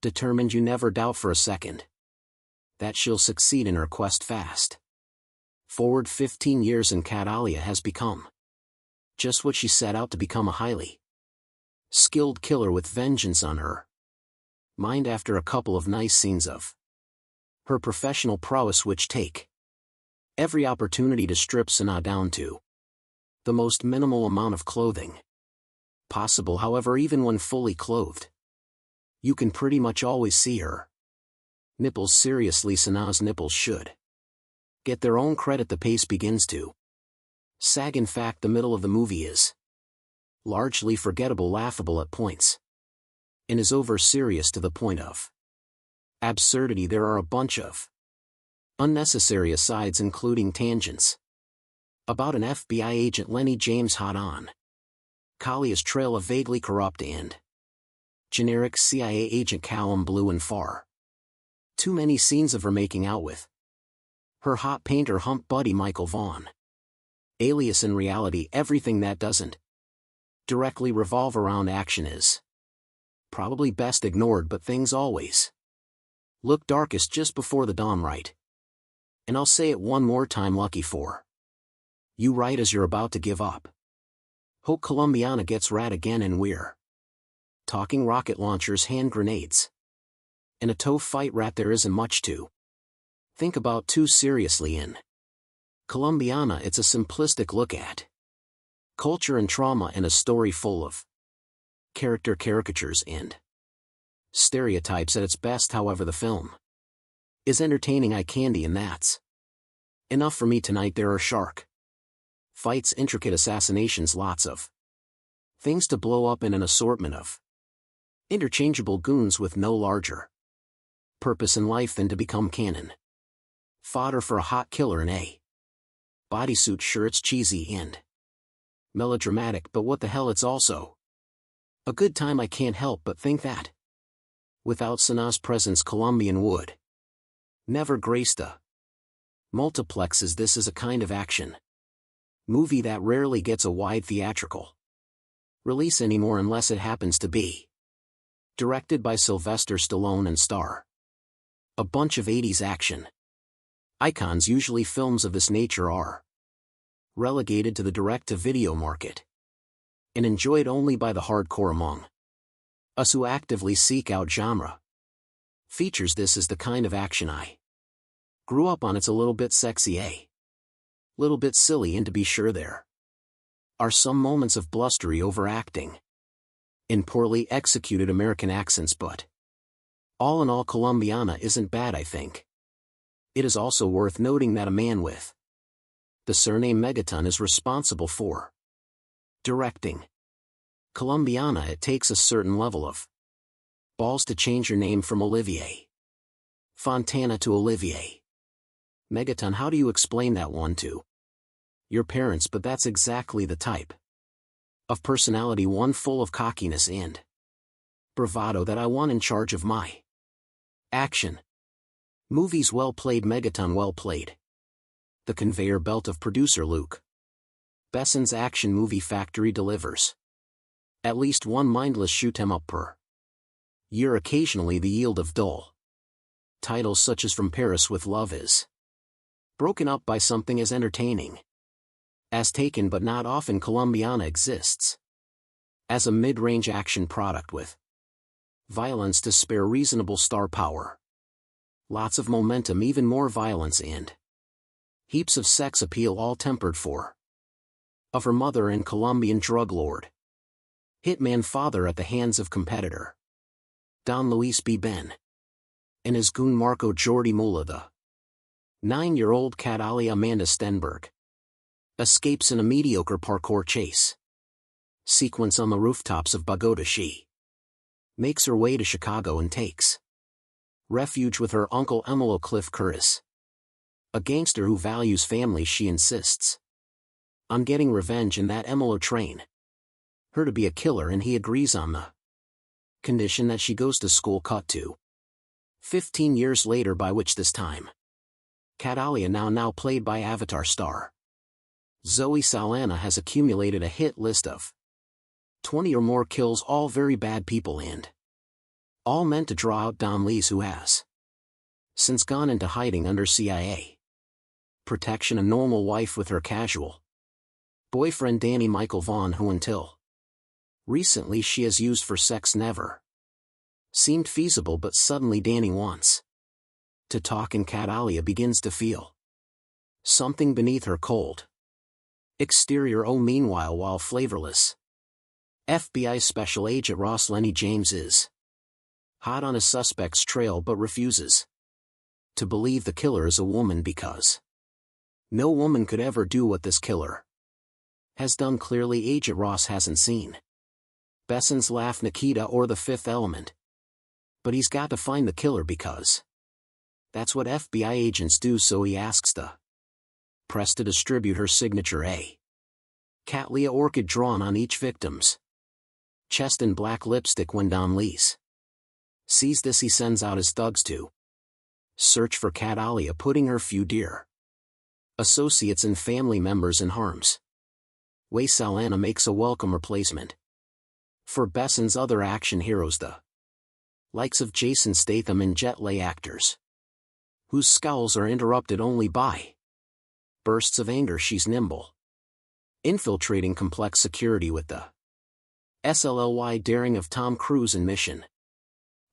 determined, you never doubt for a second that she'll succeed in her quest. Fast forward 15 years and Catalia has become just what she set out to become, a highly skilled killer with vengeance on her mind. After a couple of nice scenes of her professional prowess, which take every opportunity to strip Sana down to the most minimal amount of clothing possible. However, even when fully clothed, you can pretty much always see her nipples. Seriously, Sana's nipples should get their own credit. The pace begins to sag. In fact, the middle of the movie is largely forgettable, laughable at points, and is over-serious to the point of absurdity. There are a bunch of unnecessary asides, including tangents about an FBI agent Lenny James hot on Kalia's trail, a vaguely corrupt and generic CIA agent Callum Blue, and far too many scenes of her making out with her hot painter hump buddy Michael Vaughn, alias in reality everything that doesn't directly revolve around action is probably best ignored, but things always look darkest just before the dawn, right? And I'll say it one more time, lucky for you, right as you're about to give up hope. Colombiana gets rad again, and we're talking rocket launchers, hand grenades, and a toe fight. Rat, there isn't much to think about too seriously in Colombiana. It's a simplistic look at culture and trauma, and a story full of character caricatures and stereotypes at its best. However, the film is entertaining eye candy, and that's enough for me tonight. There are shark fights, intricate assassinations, lots of things to blow up, and an assortment of interchangeable goons with no larger purpose in life than to become cannon fodder for a hot killer in a bodysuit. Sure, it's cheesy and melodramatic, but what the hell, it's also a good time. I can't help but think that without Sana's presence, Colombian would never graced a Multiplexes. This is a kind of action movie that rarely gets a wide theatrical release anymore unless it happens to be directed by Sylvester Stallone and star a bunch of 80s action icons. Usually films of this nature are relegated to the direct-to-video market and enjoyed only by the hardcore among us who actively seek out genre features. This is the kind of action I grew up on. It's a little bit sexy, a little bit silly, and to be sure there are some moments of blustery overacting in poorly executed American accents, but all in all, Colombiana isn't bad, I think. It is also worth noting that a man with the surname Megaton is responsible for directing Colombiana. It takes a certain level of balls to change your name from Olivier Fontana to Olivier Megaton. How do you explain that one to your parents? But that's exactly the type of personality, one full of cockiness and bravado, that I want in charge of my action movies. Well played, Megaton, well played. The conveyor belt of producer Luc Besson's action movie factory delivers at least one mindless shoot-'em-up per year, occasionally the yield of dull titles such as From Paris with Love is broken up by something as entertaining as Taken, but not often. Colombiana exists as a mid-range action product with violence to spare, reasonable star power, lots of momentum, even more violence, and heaps of sex appeal, all tempered for of her mother and Colombian drug lord hitman father at the hands of competitor Don Luis B. Ben and his goon Marco Jordi Mula. The 9-year-old Catalia Amanda Stenberg escapes in a mediocre parkour chase sequence on the rooftops of Bogota. She makes her way to Chicago and takes refuge with her uncle Emilio Cliff Curtis, a gangster who values family. She insists on getting revenge, and that Emilio train her to be a killer, and he agrees on the condition that she goes to school. Cut to 15 years later, by which this time Catalia, now played by Avatar star Zoe Saldana, has accumulated a hit list of 20 or more kills, all very bad people, and all meant to draw out Don Lees, who has since gone into hiding under CIA protection, a normal wife with her casual boyfriend Danny Michael Vaughn, who until recently she has used for sex, never seemed feasible. But suddenly Danny wants to talk, and Catalia begins to feel something beneath her cold exterior. Oh, meanwhile, while flavorless FBI Special Agent Ross Lenny James is hot on a suspect's trail, but refuses to believe the killer is a woman, because no woman could ever do what this killer has done. Clearly Agent Ross hasn't seen Besson's Laugh, Nikita, or The Fifth Element, but he's got to find the killer, because that's what FBI agents do. So he asks the press to distribute her signature Cattleya orchid drawn on each victim's chest in black lipstick. When Don Lees sees this, he sends out his thugs to search for Catalia, putting her few dear associates and family members in harm's way. Saldana makes a welcome replacement for Besson's other action heroes, the likes of Jason Statham and Jet Li, actors whose scowls are interrupted only by bursts of anger. She's nimble, infiltrating complex security with the SLLY daring of Tom Cruise in Mission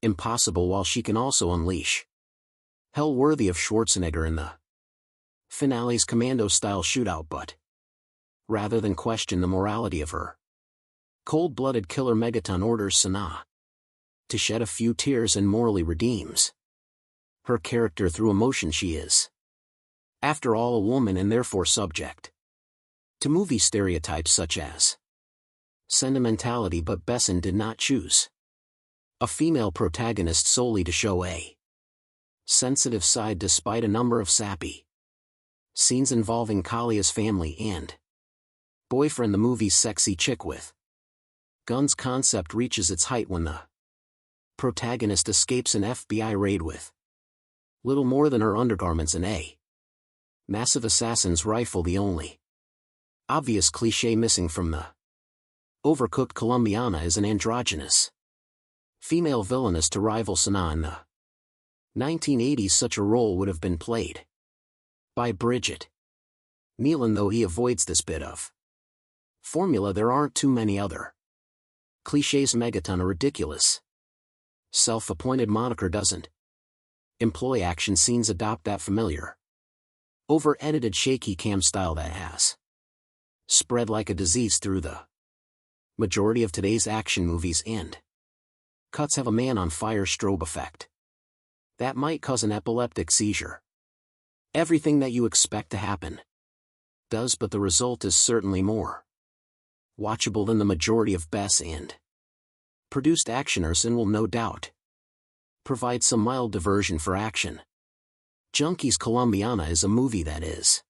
Impossible, while she can also unleash hell worthy of Schwarzenegger in the finale's commando-style shootout. But rather than question the morality of her cold-blooded killer, Megaton orders Sana to shed a few tears and morally redeems her character through emotion. She is, after all, a woman, and therefore subject to movie stereotypes such as sentimentality. But Besson did not choose a female protagonist solely to show a sensitive side, despite a number of sappy scenes involving Kalia's family and boyfriend. The movie's sexy chick with guns concept reaches its height when the protagonist escapes an FBI raid with little more than her undergarments and a Massive assassin's rifle the only obvious cliché missing from the overcooked Colombiana is an androgynous female villainess to rival Sana in the 1980s. Such a role would have been played by Bridget Nealon, though he avoids this bit of formula. There aren't too many other clichés. Megaton, a ridiculous self-appointed moniker, doesn't employ action scenes, adopt that familiar over-edited shaky cam style that has spread like a disease through the majority of today's action movies, and cuts have a man-on-fire strobe effect that might cause an epileptic seizure. Everything that you expect to happen does, but the result is certainly more watchable than the majority of best and produced actioners, and will no doubt provide some mild diversion for action junkies. Colombiana is a movie that is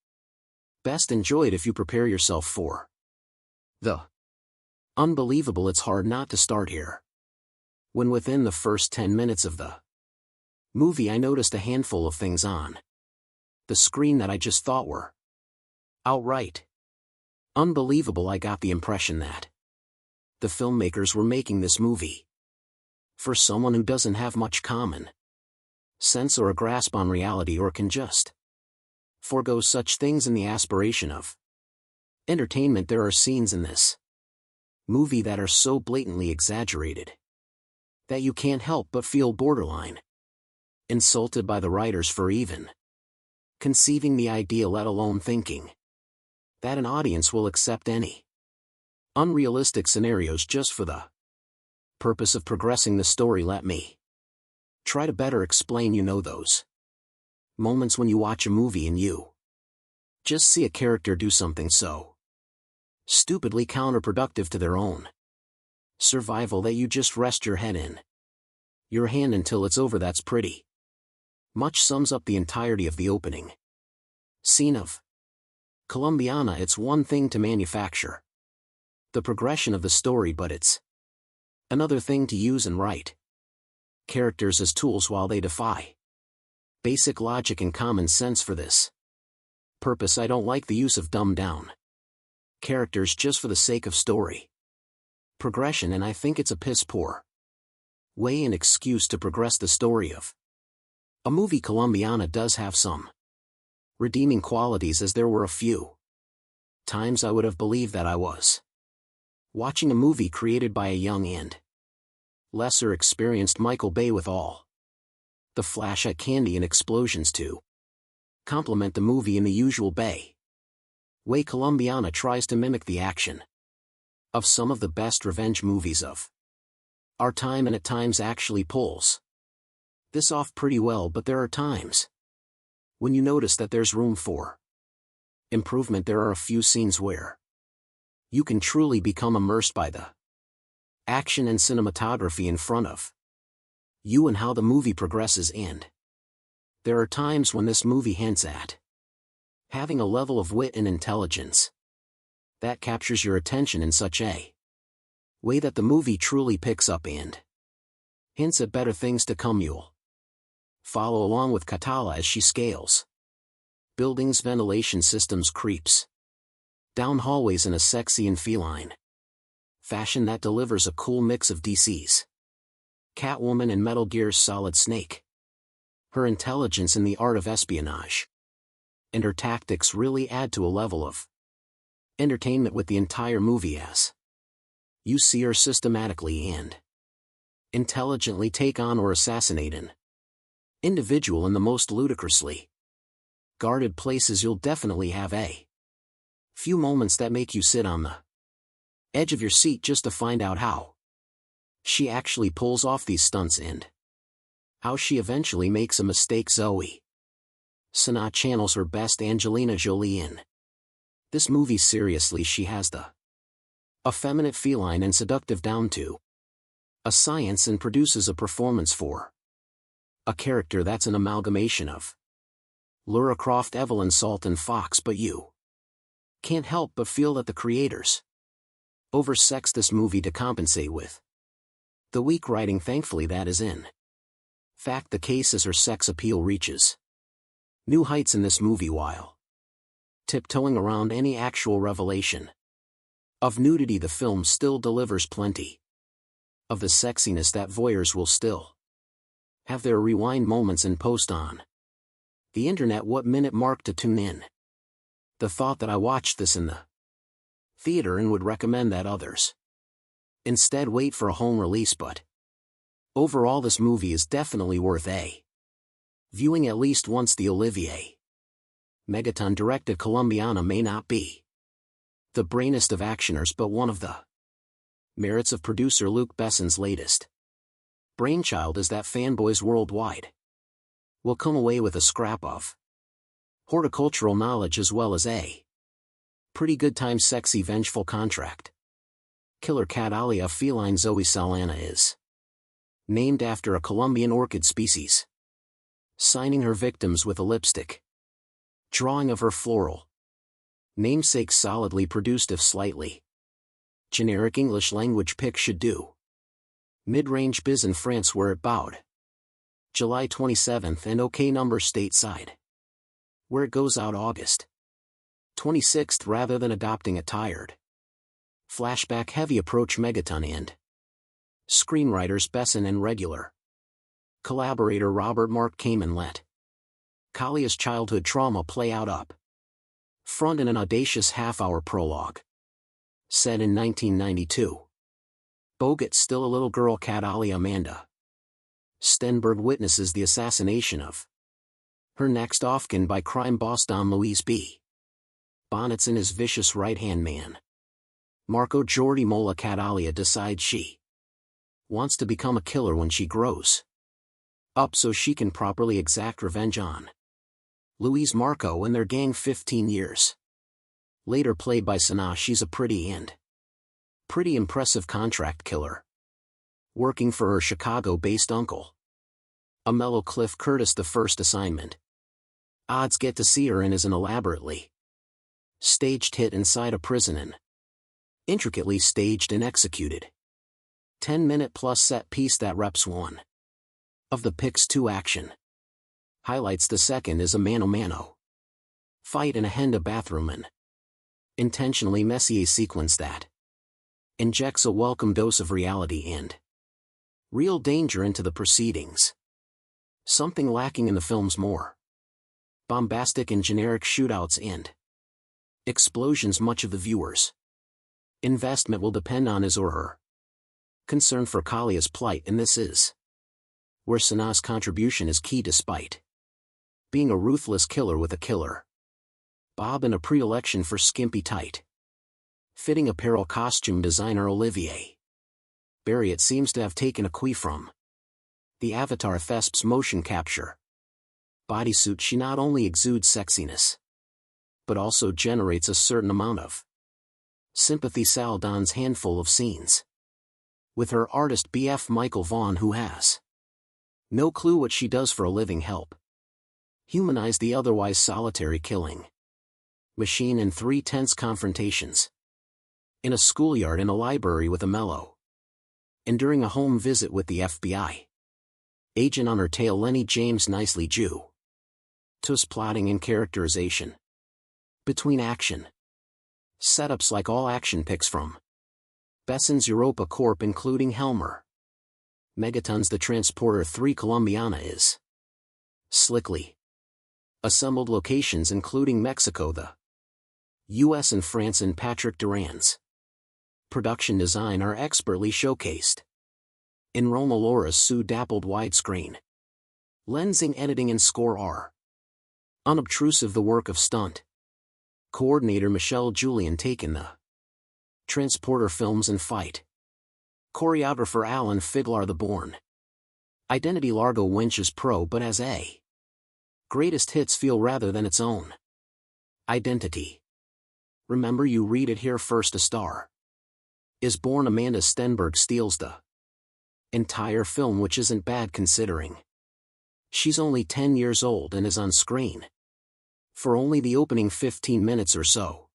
best enjoyed if you prepare yourself for the unbelievable. It's hard not to start here. When within the first 10 minutes of the movie I noticed a handful of things on the screen that I just thought were outright unbelievable. I got the impression that the filmmakers were making this movie for someone who doesn't have much common sense or a grasp on reality, or can just forego such things in the aspiration of entertainment. There are scenes in this movie that are so blatantly exaggerated that you can't help but feel borderline insulted by the writers for even conceiving the idea, let alone thinking that an audience will accept any unrealistic scenarios just for the purpose of progressing the story. Let me try to better explain. Those moments when you watch a movie and you just see a character do something so stupidly counterproductive to their own survival that you just rest your head in your hand until it's over. That's pretty much sums up the entirety of the opening scene of Colombiana. It's one thing to manufacture the progression of the story, but it's another thing to use and write characters as tools while they defy basic logic and common sense for this purpose. I don't like the use of dumbed-down characters just for the sake of story progression, and I think it's a piss-poor way and excuse to progress the story of a movie. Colombiana does have some redeeming qualities, as there were a few times I would have believed that I was watching a movie created by a young and lesser experienced Michael Bay, with all the flash at candy and explosions to complement the movie in the usual Bay way. Colombiana tries to mimic the action of some of the best revenge movies of our time, and at times actually pulls this off pretty well, but there are times when you notice that there's room for improvement. There are a few scenes where you can truly become immersed by the action and cinematography in front of you and how the movie progresses, and there are times when this movie hints at having a level of wit and intelligence that captures your attention in such a way that the movie truly picks up and hints at better things to come. You'll follow along with Katala as she scales buildings, ventilation systems, creeps down hallways in a sexy and feline fashion that delivers a cool mix of DC's Catwoman and Metal Gear's Solid Snake. Her intelligence in the art of espionage and her tactics really add to a level of entertainment with the entire movie, as you see her systematically and intelligently take on or assassinate an individual in the most ludicrously guarded places. You'll definitely have a few moments that make you sit on the edge of your seat just to find out how she actually pulls off these stunts and how she eventually makes a mistake. Zoe Saldana channels her best Angelina Jolie in this movie. Seriously, she has the effeminate, feline and seductive down to a science, and produces a performance for a character that's an amalgamation of Lara Croft, Evelyn Salton Fox, but you can't help but feel that the creators oversexed this movie to compensate with the weak writing. Thankfully that is in fact the case, as her sex appeal reaches new heights in this movie, while tiptoeing around any actual revelation. Of nudity the film still delivers plenty. Of the sexiness that voyeurs will still have their rewind moments and post on the internet what minute mark to tune in. The thought that I watched this in the theater and would recommend that others instead wait for a home release, but overall this movie is definitely worth a viewing at least once. The Olivier Megaton-directed Colombiana may not be the brainiest of actioners, but one of the merits of producer Luc Besson's latest brainchild is that fanboys worldwide will come away with a scrap of horticultural knowledge as well as a pretty good time. Sexy vengeful contract. Killer cat alia feline Zoe Saldana is named after a Colombian orchid species, signing her victims with a lipstick drawing of her floral namesake, solidly produced if slightly generic English language pick should do. Mid-range biz in France where it bowed July 27th and OK number stateside where it goes out August 26th rather than adopting a tired flashback heavy approach. Megaton and screenwriters Besson and regular collaborator Robert Mark Kamen let Kalia's childhood trauma play out up front in an audacious half-hour prologue. Set in 1992. Bogut still a little girl cat Alia Amanda Stenberg witnesses the assassination of her next of kin by crime boss Don Luis B. Bonnets and his vicious right-hand man Marco Jordi Mola. Cat Alia decides she wants to become a killer when she grows up so she can properly exact revenge on Luis Marco and their gang. 15 years later, played by Sana, she's a pretty impressive contract killer working for her Chicago-based uncle, a mellow Cliff Curtis. The first assignment odds get to see her in is an elaborately staged hit inside a prison, and intricately staged and executed 10-minute plus set piece that reps one of the pic's two action highlights. The second is a mano-mano fight in a Henda bathroom, an intentionally messy sequence that injects a welcome dose of reality and real danger into the proceedings, something lacking in the film's more bombastic and generic shootouts and explosions. Much of the viewer's investment will depend on his or her concern for Kalia's plight, and this is where Sana's contribution is key. Despite being a ruthless killer with a killer bob and a predilection for skimpy tight fitting apparel, costume designer Olivier Barriot seems to have taken a cue from the Avatar Thesp's motion capture bodysuit. She not only exudes sexiness but also generates a certain amount of sympathy. Saldan's handful of scenes with her artist BF Michael Vaughn, who has no clue what she does for a living, help humanize the otherwise solitary killing machine in 3 tense confrontations in a schoolyard, in a library with a mellow, and during a home visit with the FBI agent on her tail. Lenny James nicely Jew Tus plotting and characterization between action setups like all action picks from Besson's Europa Corp, including Helmer Megaton's The Transporter 3. Colombiana is slickly assembled locations including Mexico, the US and France, and Patrick Duran's production design are expertly showcased in Roma Laura's Sue-dappled widescreen lensing, editing and score are unobtrusive. The work of stunt coordinator Michelle Julian taken the Transporter films and fight choreographer Alan Figlar. The Bourne Identity Largo Winch is pro, but as a greatest hits feel rather than its own identity. Remember, you read it here first. A Star is Born. Amanda Stenberg steals the entire film, which isn't bad considering she's only 10 years old and is on screen for only the opening 15 minutes or so.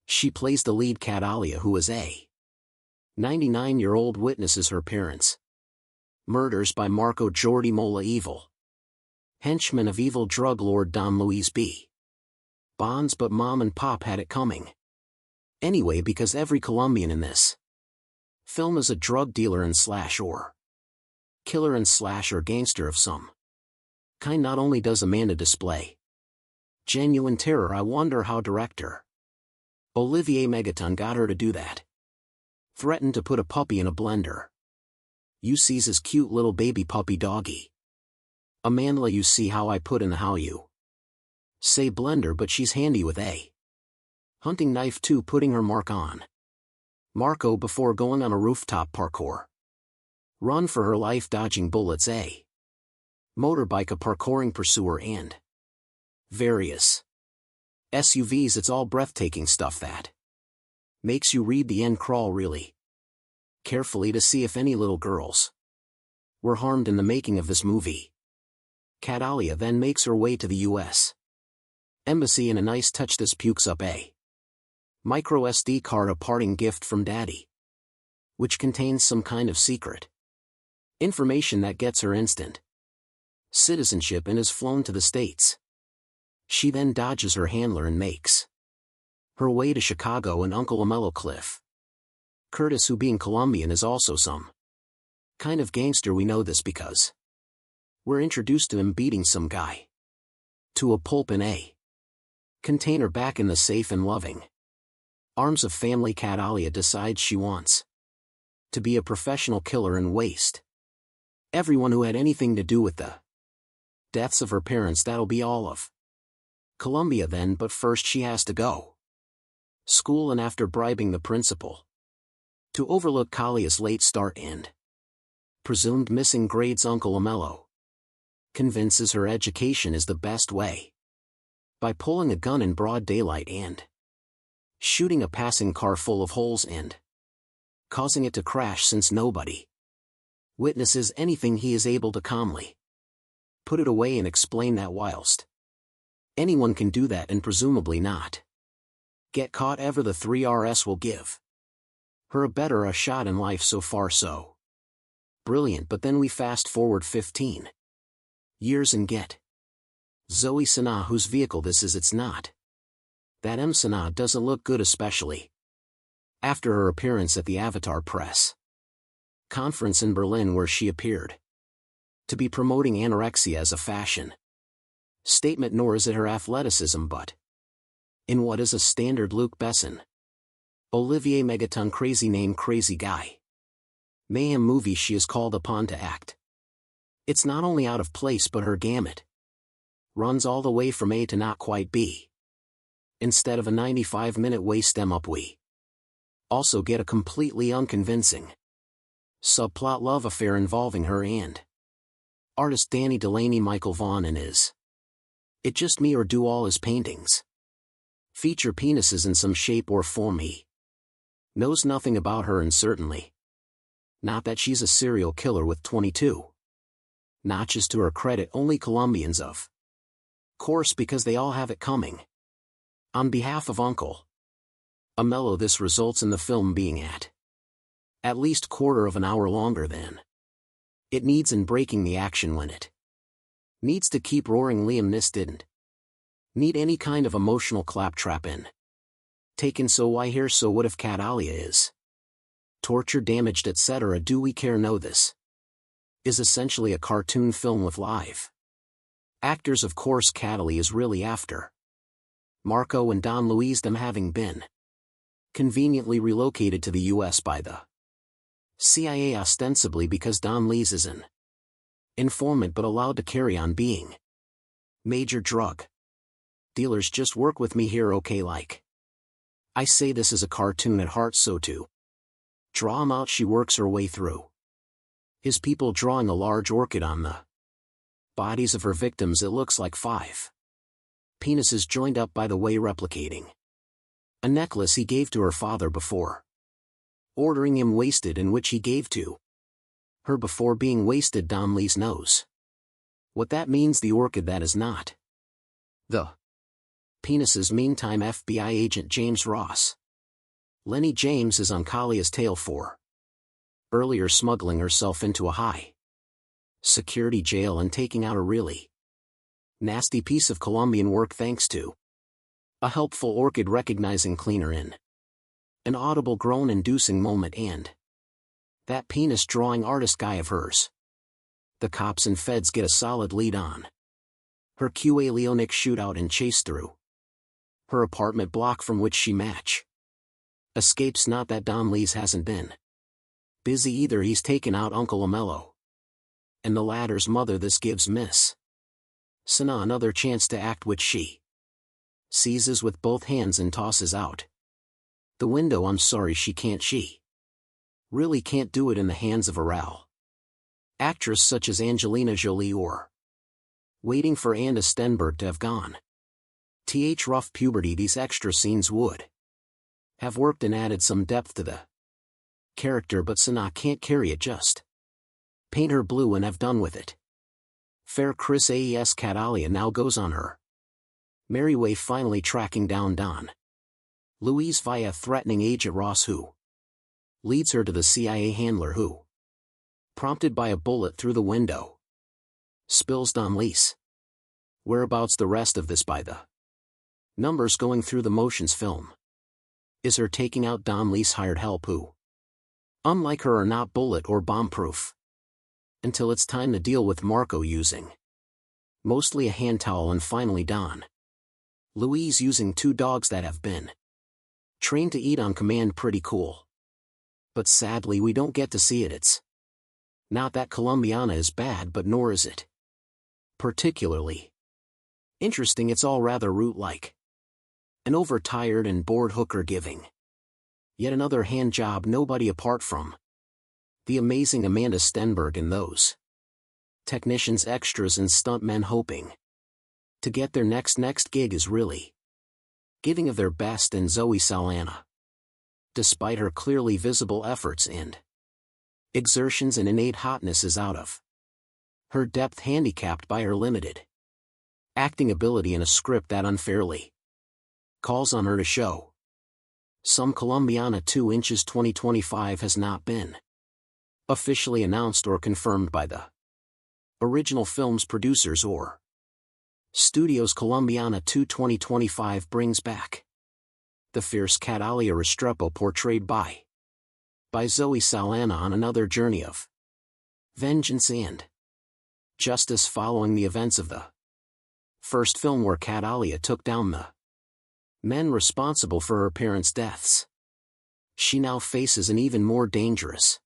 She plays the lead, Cat Alia, who is a 99-year-old witnesses her parents' murders by Marco Jordi Mola, evil henchman of evil drug lord Don Luis B. bonds, but mom and pop had it coming. Anyway, because every Colombian in this film is a drug dealer and slash or killer and slash or gangster of some kind. Not only does Amanda display genuine terror, I wonder how director Olivier Megaton got her to do that. Threatened to put a puppy in a blender. You sees his cute little baby puppy doggy. Amanda, you see how I put in the how you say blender, but she's handy with a hunting knife too, putting her mark on Marco before going on a rooftop parkour run for her life, dodging bullets, a motorbike, a parkouring pursuer, and various SUVs. It's all breathtaking stuff that makes you read the end crawl really carefully to see if any little girls were harmed in the making of this movie. Catalia then makes her way to the U.S. Embassy in a nice touch. This pukes up a micro SD card, a parting gift from Daddy, which contains some kind of secret information that gets her instant citizenship and is flown to the States. She then dodges her handler and makes her way to Chicago and Uncle Amello Cliff Curtis, who being Colombian is also some kind of gangster. We know this because we're introduced to him beating some guy to a pulp in a container back in the safe and loving arms of family. Catalia decides she wants to be a professional killer and waste everyone who had anything to do with the deaths of her parents. That'll be all of Colombia then, but first she has to go school, and after bribing the principal to overlook Kalia's late start and presumed missing grades, Uncle Amello convinces her education is the best way by pulling a gun in broad daylight and shooting a passing car full of holes and causing it to crash. Since nobody witnesses anything, he is able to calmly put it away and explain that whilst anyone can do that and presumably not get caught ever, the 3RS will give her a shot in life. So far so brilliant, but then we fast forward 15 years and get Zoe Saldana, whose vehicle this is. It's not that Saldana doesn't look good, especially after her appearance at the Avatar press conference in Berlin, where she appeared to be promoting anorexia as a fashion statement. Nor is it her athleticism, but in what is a standard Luc Besson, Olivier Megaton crazy name, crazy guy mayhem movie she is called upon to act. It's not only out of place, but her gamut runs all the way from A to not quite B. Instead of a 95-minute waste up, we also get a completely unconvincing subplot love affair involving her and artist Danny Delaney. Michael Vaughn and Is It Just Me or do all his paintings feature penises in some shape or form? He knows nothing about her, and certainly not that she's a serial killer with 22 notches to her credit. Only Colombians, of course, because they all have it coming. On behalf of Uncle Amello, this results in the film being at least quarter of an hour longer than it needs, and breaking the action when it needs to keep roaring. Liam Neeson didn't need any kind of emotional claptrap in taken, so why here? So what if Catalia is tortured, damaged, etc.? Do we care? No, this is essentially a cartoon film with live actors. Of course, Catalia is really after Marco and Don Luis, them having been conveniently relocated to the U.S. by the CIA, ostensibly because Don Luis is an informant but allowed to carry on being major drug dealers. Just work with me here, okay? Like I say, this is a cartoon at heart, so to draw him out, she works her way through his people, drawing a large orchid on the bodies of her victims. It looks like 5 penises joined up, by the way, replicating a necklace he gave to her father before ordering him wasted, and which he gave to her before being wasted. Don Luis knows what that means. The orchid, that is not the penises. Meantime, FBI agent James Ross Lenny James is on Kalia's tail for earlier smuggling herself into a high security jail and taking out a really nasty piece of Colombian work, thanks to A helpful orchid recognizing cleaner in. An audible groan-inducing moment and that penis-drawing artist guy of hers. The cops and feds get a solid lead on her QA Leonic shootout and chase through her apartment block from which she match. Escapes not that Don Lee's hasn't been busy either, he's taken out Uncle Amello. And the latter's mother this gives Miss Sana another chance to act, which she seizes with both hands and tosses out the window. I'm sorry, she really can't do it in the hands of a RAL actress such as Angelina Jolie or waiting for Anna Stenberg to have gone rough puberty. These extra scenes would have worked and added some depth to the character, but Sana can't carry it. Just paint her blue and have done with it. Fair Chris AES Catalia now goes on her merry way, finally tracking down Don Louise via threatening Agent Ross, who leads her to the CIA handler who, prompted by a bullet through the window, spills Don Lee's whereabouts. The rest of this by the numbers going through the motions film is her taking out Don Lee's hired help who, unlike her, are not bullet or bomb-proof, until it's time to deal with Marco using mostly a hand towel, and finally Don Louise using 2 dogs that have been trained to eat on command. Pretty cool. But sadly we don't get to see it. It's not that Colombiana is bad, but nor is it particularly interesting. It's all rather root-like. An overtired and bored hooker giving yet another hand job, nobody apart from the amazing Amanda Stenberg and those technicians, extras and stuntmen hoping to get their next gig is really giving of their best. And Zoe Saldana, despite her clearly visible efforts and exertions and innate hotness, is out of her depth, handicapped by her limited acting ability in a script that unfairly calls on her to show some Colombiana. 2 inches 2025 has not been officially announced or confirmed by the original film's producers or studios. Colombiana 2 2025 brings back the fierce Catalia Restrepo, portrayed by Zoe Saldana, on another journey of vengeance and justice following the events of the first film, where Catalia took down the men responsible for her parents' deaths. She now faces an even more dangerous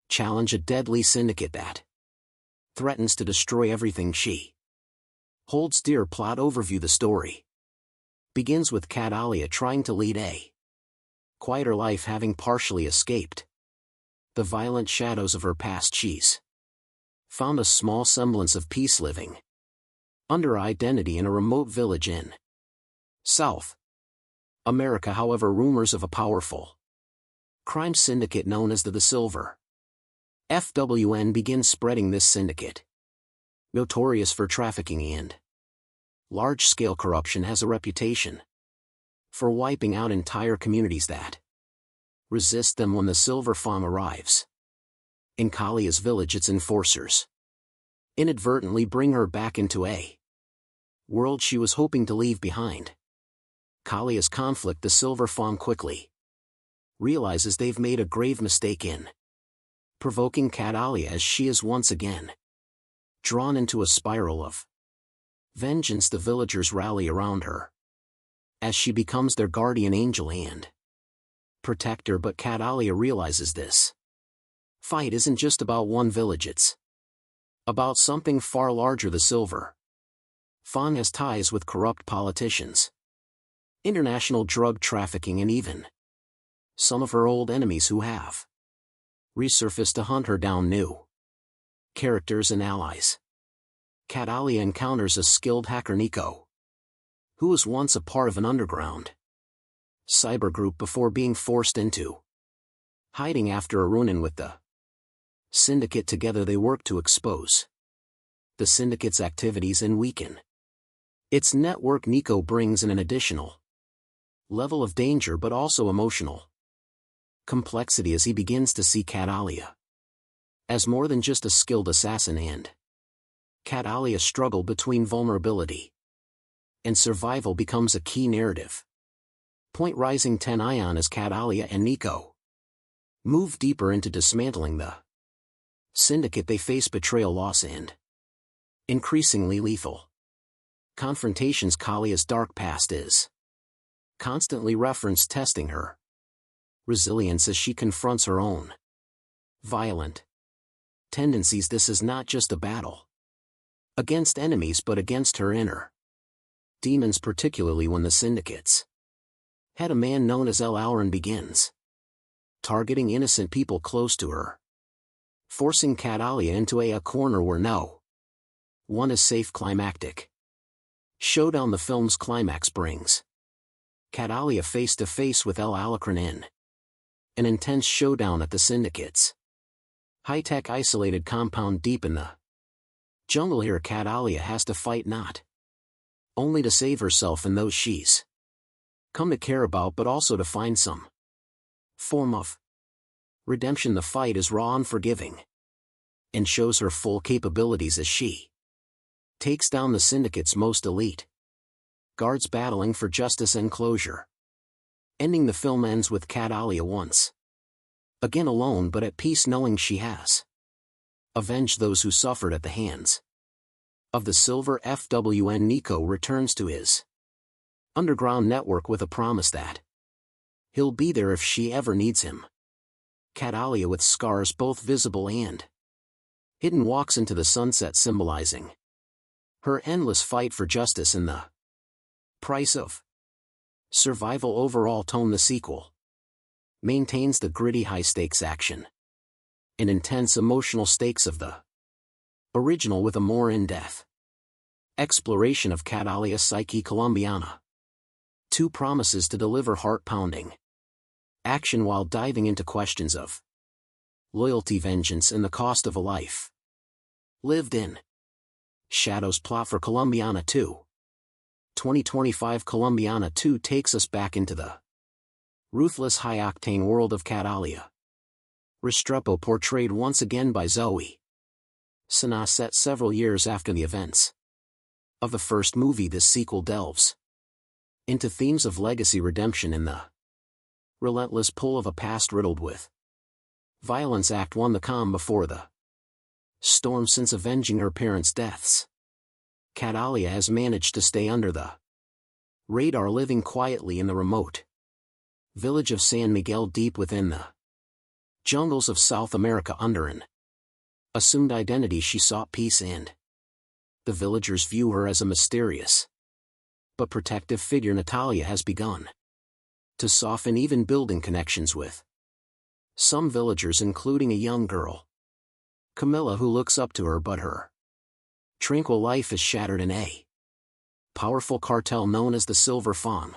challenge, a deadly syndicate that threatens to destroy everything she holds dear. Plot overview: the story begins with Catalia trying to lead a quieter life, having partially escaped the violent shadows of her past. She's found a small semblance of peace, living under identity in a remote village in South America. However, rumors of a powerful crime syndicate known as the Silver FWN begin spreading. This syndicate, notorious for trafficking and large-scale corruption, has a reputation for wiping out entire communities that resist them. When the Silver Fang arrives in Kalia's village, its enforcers inadvertently bring her back into a world she was hoping to leave behind. Kalia's conflict: the Silver Fang quickly realizes they've made a grave mistake in provoking Catalia, as she is once again drawn into a spiral of vengeance. The villagers rally around her as she becomes their guardian angel and protector, but Catalia realizes this fight isn't just about one village, it's about something far larger. The Silver Fang has ties with corrupt politicians, international drug trafficking, and even some of her old enemies who have resurfaced to hunt her down. New characters and allies: Catalia encounters a skilled hacker, Nico, who was once a part of an underground cyber group before being forced into hiding after a run-in with the syndicate. Together they work to expose the syndicate's activities and weaken its network. Nico brings in an additional level of danger, but also emotional complexity, as he begins to see Catalia as more than just a skilled assassin, and Catalia struggle between vulnerability and survival becomes a key narrative. Point Rising 10 Ion as Catalia and Nico move deeper into dismantling the syndicate. They face betrayal, loss, and increasingly lethal confrontations. Kalia's dark past is constantly referenced, testing her resilience as she confronts her own violent tendencies. This is not just a battle against enemies but against her inner demons, particularly when the syndicate's head, a man known as El Auron, begins targeting innocent people close to her, forcing Catalia into a corner where no one is safe. Climactic showdown. The film's climax brings Catalia face to face with El Auron in an intense showdown at the syndicate's high-tech isolated compound deep in the jungle. Here Catalia has to fight not only to save herself and those she's come to care about, but also to find some form of redemption. The fight is raw, unforgiving, and shows her full capabilities as she takes down the syndicate's most elite guards, battling for justice and closure. Ending, the film ends with Catalia once again alone but at peace, knowing she has avenged those who suffered at the hands of the Silver FWN. Nico returns to his underground network with a promise that he'll be there if she ever needs him. Catalia, with scars both visible and hidden, walks into the sunset, symbolizing her endless fight for justice and the price of survival. Overall tone, the sequel maintains the gritty, high-stakes action and intense emotional stakes of the original, with a more in-depth exploration of Catalia's psyche. Colombiana 2 promises to deliver heart-pounding action while diving into questions of loyalty, vengeance, and the cost of a life lived in shadows. Plot for Colombiana 2. 2025. Colombiana 2 takes us back into the ruthless, high-octane world of Catalia Restrepo, portrayed once again by Zoe Saldana. Set several years after the events of the first movie, this sequel delves into themes of legacy, redemption, and the relentless pull of a past riddled with violence. Act 1. The calm before the storm. Since avenging her parents' deaths, Catalia has managed to stay under the radar, living quietly in the remote village of San Miguel, deep within the jungles of South America. Under an assumed identity, she sought peace, and the villagers view her as a mysterious but protective figure. Natalia has begun to soften, even building connections with some villagers, including a young girl, Camilla, who looks up to her, but her tranquil life is shattered, and a powerful cartel known as the Silver Fawn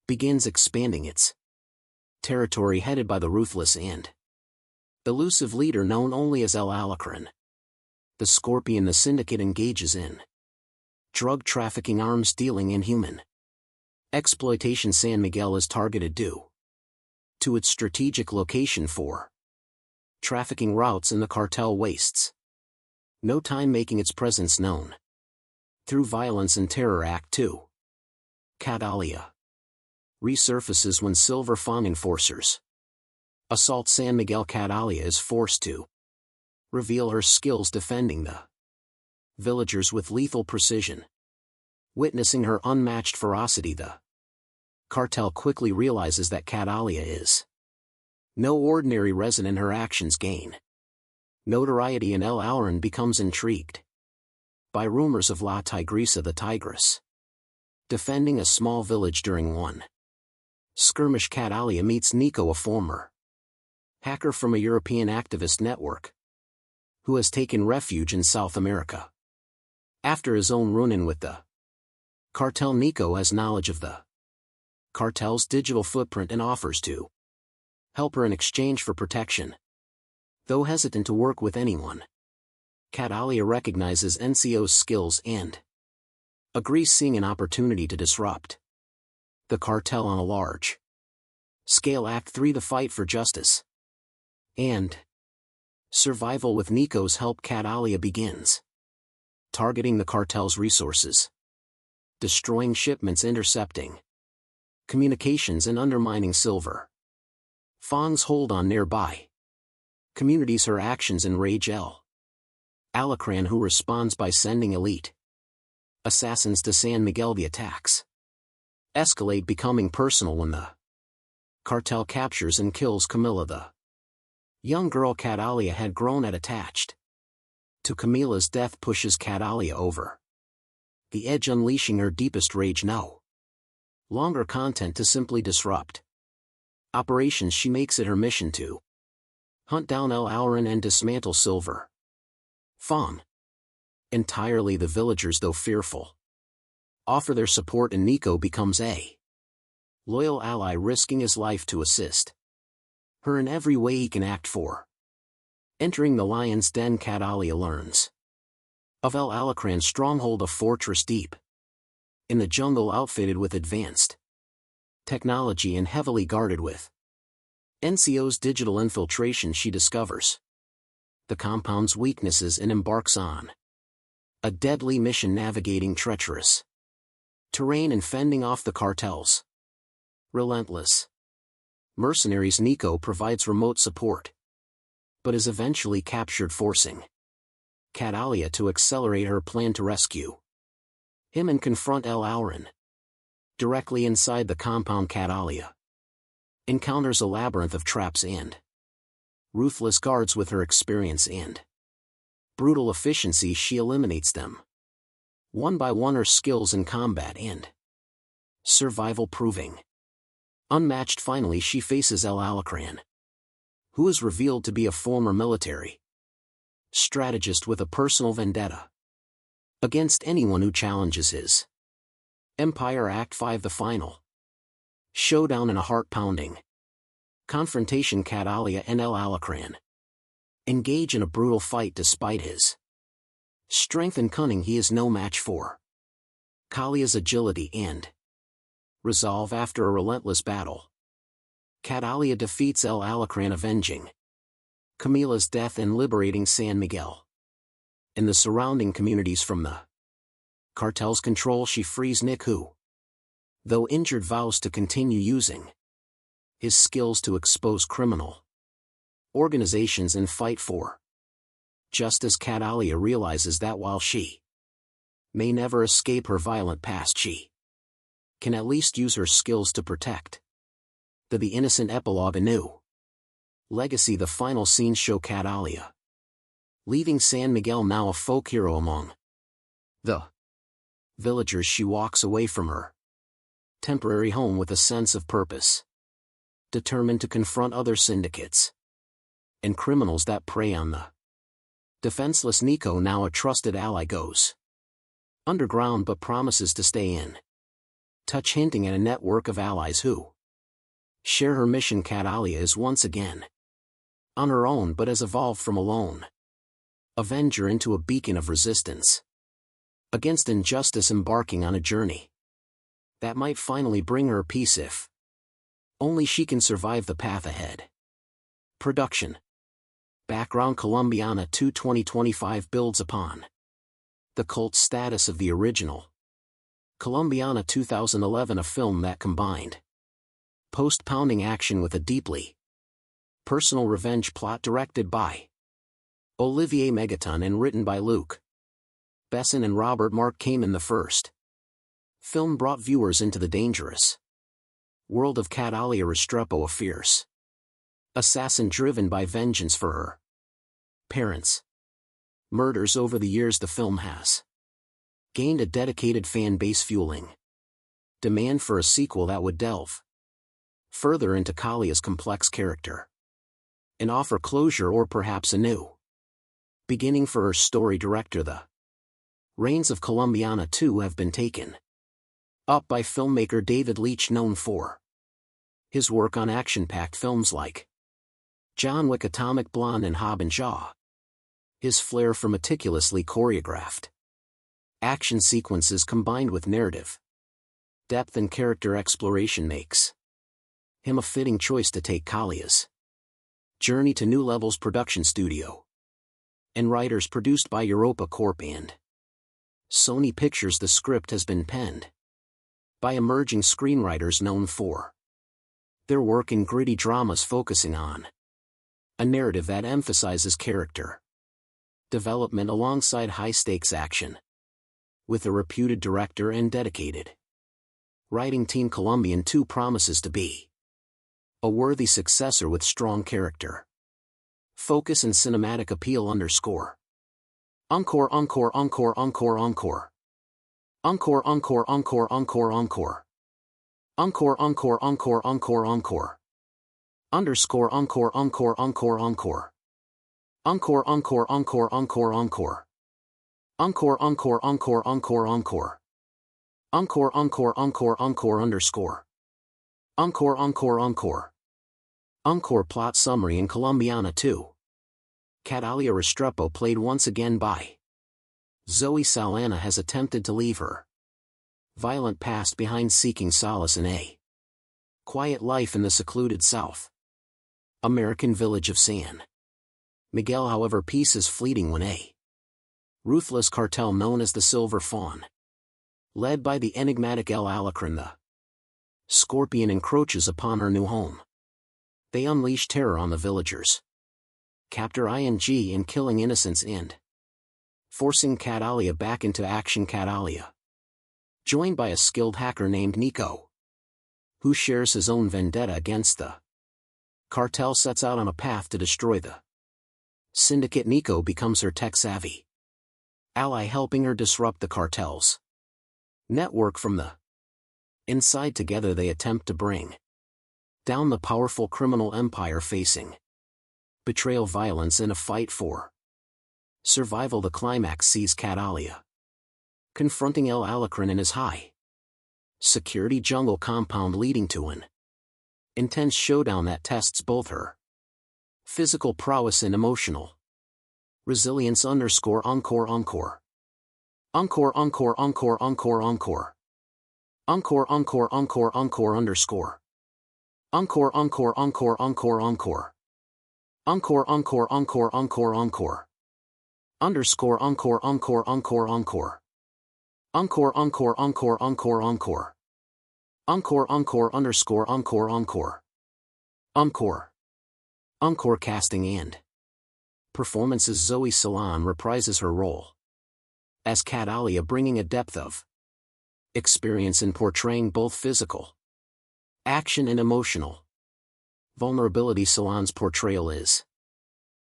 begins expanding its territory, headed by the ruthless and elusive leader known only as El Auron. The Scorpion. The syndicate engages in drug trafficking, arms dealing, and human exploitation. San Miguel is targeted due to its strategic location for trafficking routes, and the cartel wastes no time making its presence known through violence and terror. Act 2. Catalia resurfaces when Silver Fawn enforcers assault San Miguel. Catalia is forced to reveal her skills defending the villagers with lethal precision. Witnessing her unmatched ferocity, the cartel quickly realizes that Catalia is no ordinary resident. Her actions gain notoriety, and El Auron becomes intrigued by rumors of La Tigresa, the Tigress, defending a small village. During one skirmish, Catalia meets Nico, a former hacker from a European activist network who has taken refuge in South America. After his own run-in with the cartel, Nico has knowledge of the cartel's digital footprint and offers to help her in exchange for protection. Though hesitant to work with anyone, Catalia recognizes NCO's skills and agrees, seeing an opportunity to disrupt the cartel on a large scale. Act 3. The fight for justice and survival. With Nico's help, Catalia begins targeting the cartel's resources, destroying shipments, intercepting communications and undermining silver. Fong's hold on nearby communities, her actions enrage Alacran, who responds by sending elite assassins to San Miguel. The attacks escalate, becoming personal when the cartel captures and kills Camila. The young girl Catalia had grown attached to Camila's death pushes Catalia over the edge, unleashing her deepest rage. No longer content to simply disrupt operations, she makes it her mission to hunt down El Auran and dismantle Silver Fong entirely. The villagers, though fearful, offer their support, and Nico becomes a loyal ally, risking his life to assist her in every way he can act for. Entering the lion's den, Catalia learns of El Alacran's stronghold, a fortress deep in the jungle, outfitted with advanced technology and heavily guarded with NCO's digital infiltration. She discovers the compound's weaknesses and embarks on a deadly mission, navigating treacherous terrain and fending off the cartel's relentless mercenaries. Nico provides remote support, but is eventually captured, forcing Catalia to accelerate her plan to rescue him and confront El Auran. Directly inside the compound, Catalia encounters a labyrinth of traps and ruthless guards. With her experience and brutal efficiency, she eliminates them one by one, her skills in combat and survival proving unmatched. Finally, she faces El Alacran, who is revealed to be a former military strategist with a personal vendetta against anyone who challenges his empire. Act 5, the final showdown. In a heart-pounding confrontation, Catalia and El Alacran engage in a brutal fight. Despite his strength and cunning, he is no match for Kalia's agility and resolve. After a relentless battle, Catalia defeats El Alacran, avenging Camila's death and liberating San Miguel and the surrounding communities from the cartel's control. She frees Nick, who, though injured, vows to continue using his skills to expose criminal organizations and fight for justice. Catalia realizes that while she may never escape her violent past, she can at least use her skills to protect the innocent. Epilogue: A New Legacy. The final scenes show Catalia leaving San Miguel, now a folk hero among the villagers. She walks away from her temporary home with a sense of purpose, determined to confront other syndicates and criminals that prey on the defenseless. Nico, now a trusted ally, goes underground but promises to stay in touch, hinting at a network of allies who share her mission. Catalia is once again on her own, but has evolved from a lone avenger into a beacon of resistance against injustice, embarking on a journey that might finally bring her peace if only she can survive the path ahead. Production background: Colombiana 2 2025 builds upon the cult status of the original Colombiana 2011, a film that combined post-pounding action with a deeply personal revenge plot. Directed by Olivier Megaton and written by Luc Besson and Robert Mark Kamen, the first film brought viewers into the dangerous world of Catalia Restrepo, a fierce assassin driven by vengeance for her parents' murders. Over the years, the film has gained a dedicated fan base, fueling demand for a sequel that would delve further into Kalia's complex character and offer closure, or perhaps a new beginning for her story. Director: The reins of Colombiana 2 have been taken up by filmmaker David Leitch, known for his work on action-packed films like John Wick, Atomic Blonde, and Hobbs & Shaw. His flair for meticulously choreographed action sequences combined with narrative depth and character exploration makes him a fitting choice to take Kalia's journey to new levels. Production studio and writers: produced by Europa Corp and Sony Pictures. The script has been penned by emerging screenwriters known for their work in gritty dramas focusing on a narrative that emphasizes character development alongside high-stakes action. With a reputed director and dedicated writing team, Colombian 2 promises to be a worthy successor with strong character focus and cinematic appeal. Encore. Encore, encore, encore, encore, encore. Encore, encore, encore, encore, encore. Encore, encore, encore, encore, encore. Underscore, encore, encore, encore, encore. Encore, encore, encore, encore, encore. Encore, encore, encore, encore, encore. Encore, encore, encore, encore, underscore. Encore, encore, encore. Encore. Plot summary. In Colombiana 2, Catalia Restrepo, played once again by Zoe Saldana, has attempted to leave her violent past behind, seeking solace in a quiet life in the secluded South American village of San Miguel. However, peace is fleeting when a ruthless cartel known as the Silver Fawn, led by the enigmatic El Alacrán the Scorpion, encroaches upon her new home. They unleash terror on the villagers, capture and killing innocents and forcing Catalia back into action. Catalia, joined by a skilled hacker named Nico, who shares his own vendetta against the cartel, sets out on a path to destroy the syndicate. Nico becomes her tech-savvy ally, helping her disrupt the cartel's network from the inside. Together they attempt to bring down the powerful criminal empire facing betrayal, violence, and a fight for survival. The climax sees Catalia confronting El Alacrán in his high security jungle compound, leading to an intense showdown that tests both her physical prowess and emotional resilience. Underscore, encore, encore. Encore, encore, encore, encore, encore. Encore, encore, encore, encore, underscore. Encore, encore, encore, encore, encore. Encore, encore, encore, encore, encore. Underscore, encore, encore, encore, encore. Encore, encore, encore, encore, encore. Encore, encore, underscore, encore, encore. Encore. Encore. Casting and performances. Zoe Saldana reprises her role as Catalia, bringing a depth of experience in portraying both physical action and emotional vulnerability. Saldana's portrayal is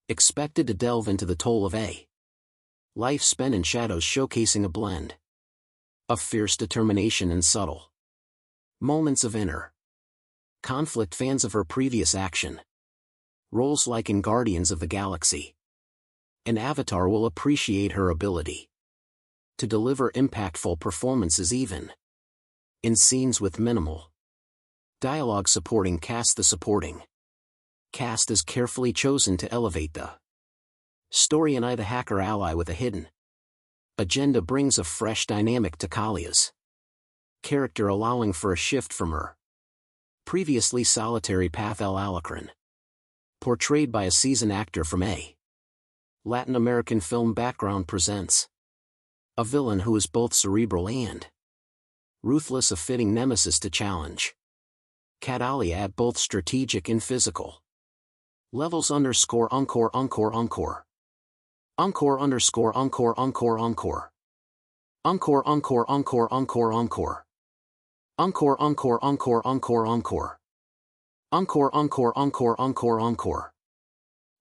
expected to delve into the toll of a life spent in shadows, showcasing a blend of fierce determination and subtle moments of inner conflict. Fans of her previous action roles like in Guardians of the Galaxy and Avatar will appreciate her ability to deliver impactful performances even in scenes with minimal dialogue. Supporting cast. The supporting cast is carefully chosen to elevate the story, and the hacker ally with a hidden agenda brings a fresh dynamic to Kalia's character, allowing for a shift from her previously solitary path. El Alacrán, portrayed by a seasoned actor from a Latin American film background, presents a villain who is both cerebral and ruthless, a fitting nemesis to challenge Catalia at both strategic and physical levels. Underscore, encore, encore, encore. Encore, underscore, encore, encore, encore. Encore, encore, encore, encore, encore. Encore, encore, encore, encore, encore. Encore, encore, encore, encore, encore.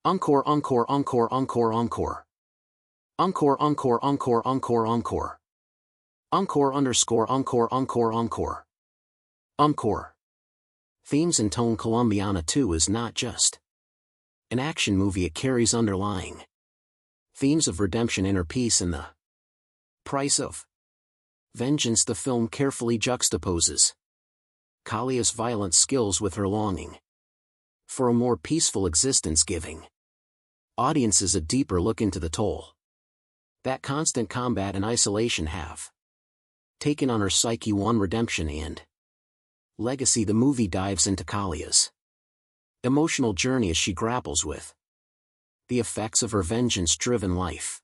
Encore, encore, encore, encore, encore. Encore, encore, encore, encore, encore. Encore, underscore, encore, encore, encore. Encore. Themes and tone. Colombiana 2 is not just an action movie, it carries underlying themes of redemption, inner peace, and the price of vengeance. The film carefully juxtaposes Kalia's violent skills with her longing for a more peaceful existence, giving audiences a deeper look into the toll that constant combat and isolation have taken on her psyche. One redemption and legacy. The movie dives into Kalia's emotional journey as she grapples with the effects of her vengeance-driven life.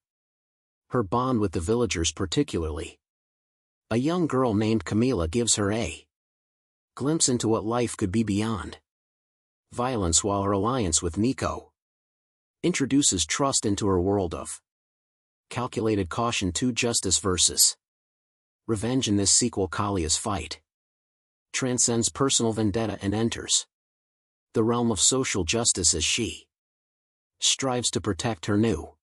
Her bond with the villagers particularly. A young girl named Camila gives her a glimpse into what life could be beyond violence, while her alliance with Nico introduces trust into her world of calculated caution to justice versus revenge. In this sequel, Kalia's fight transcends personal vendetta and enters the realm of social justice as she strives to protect her new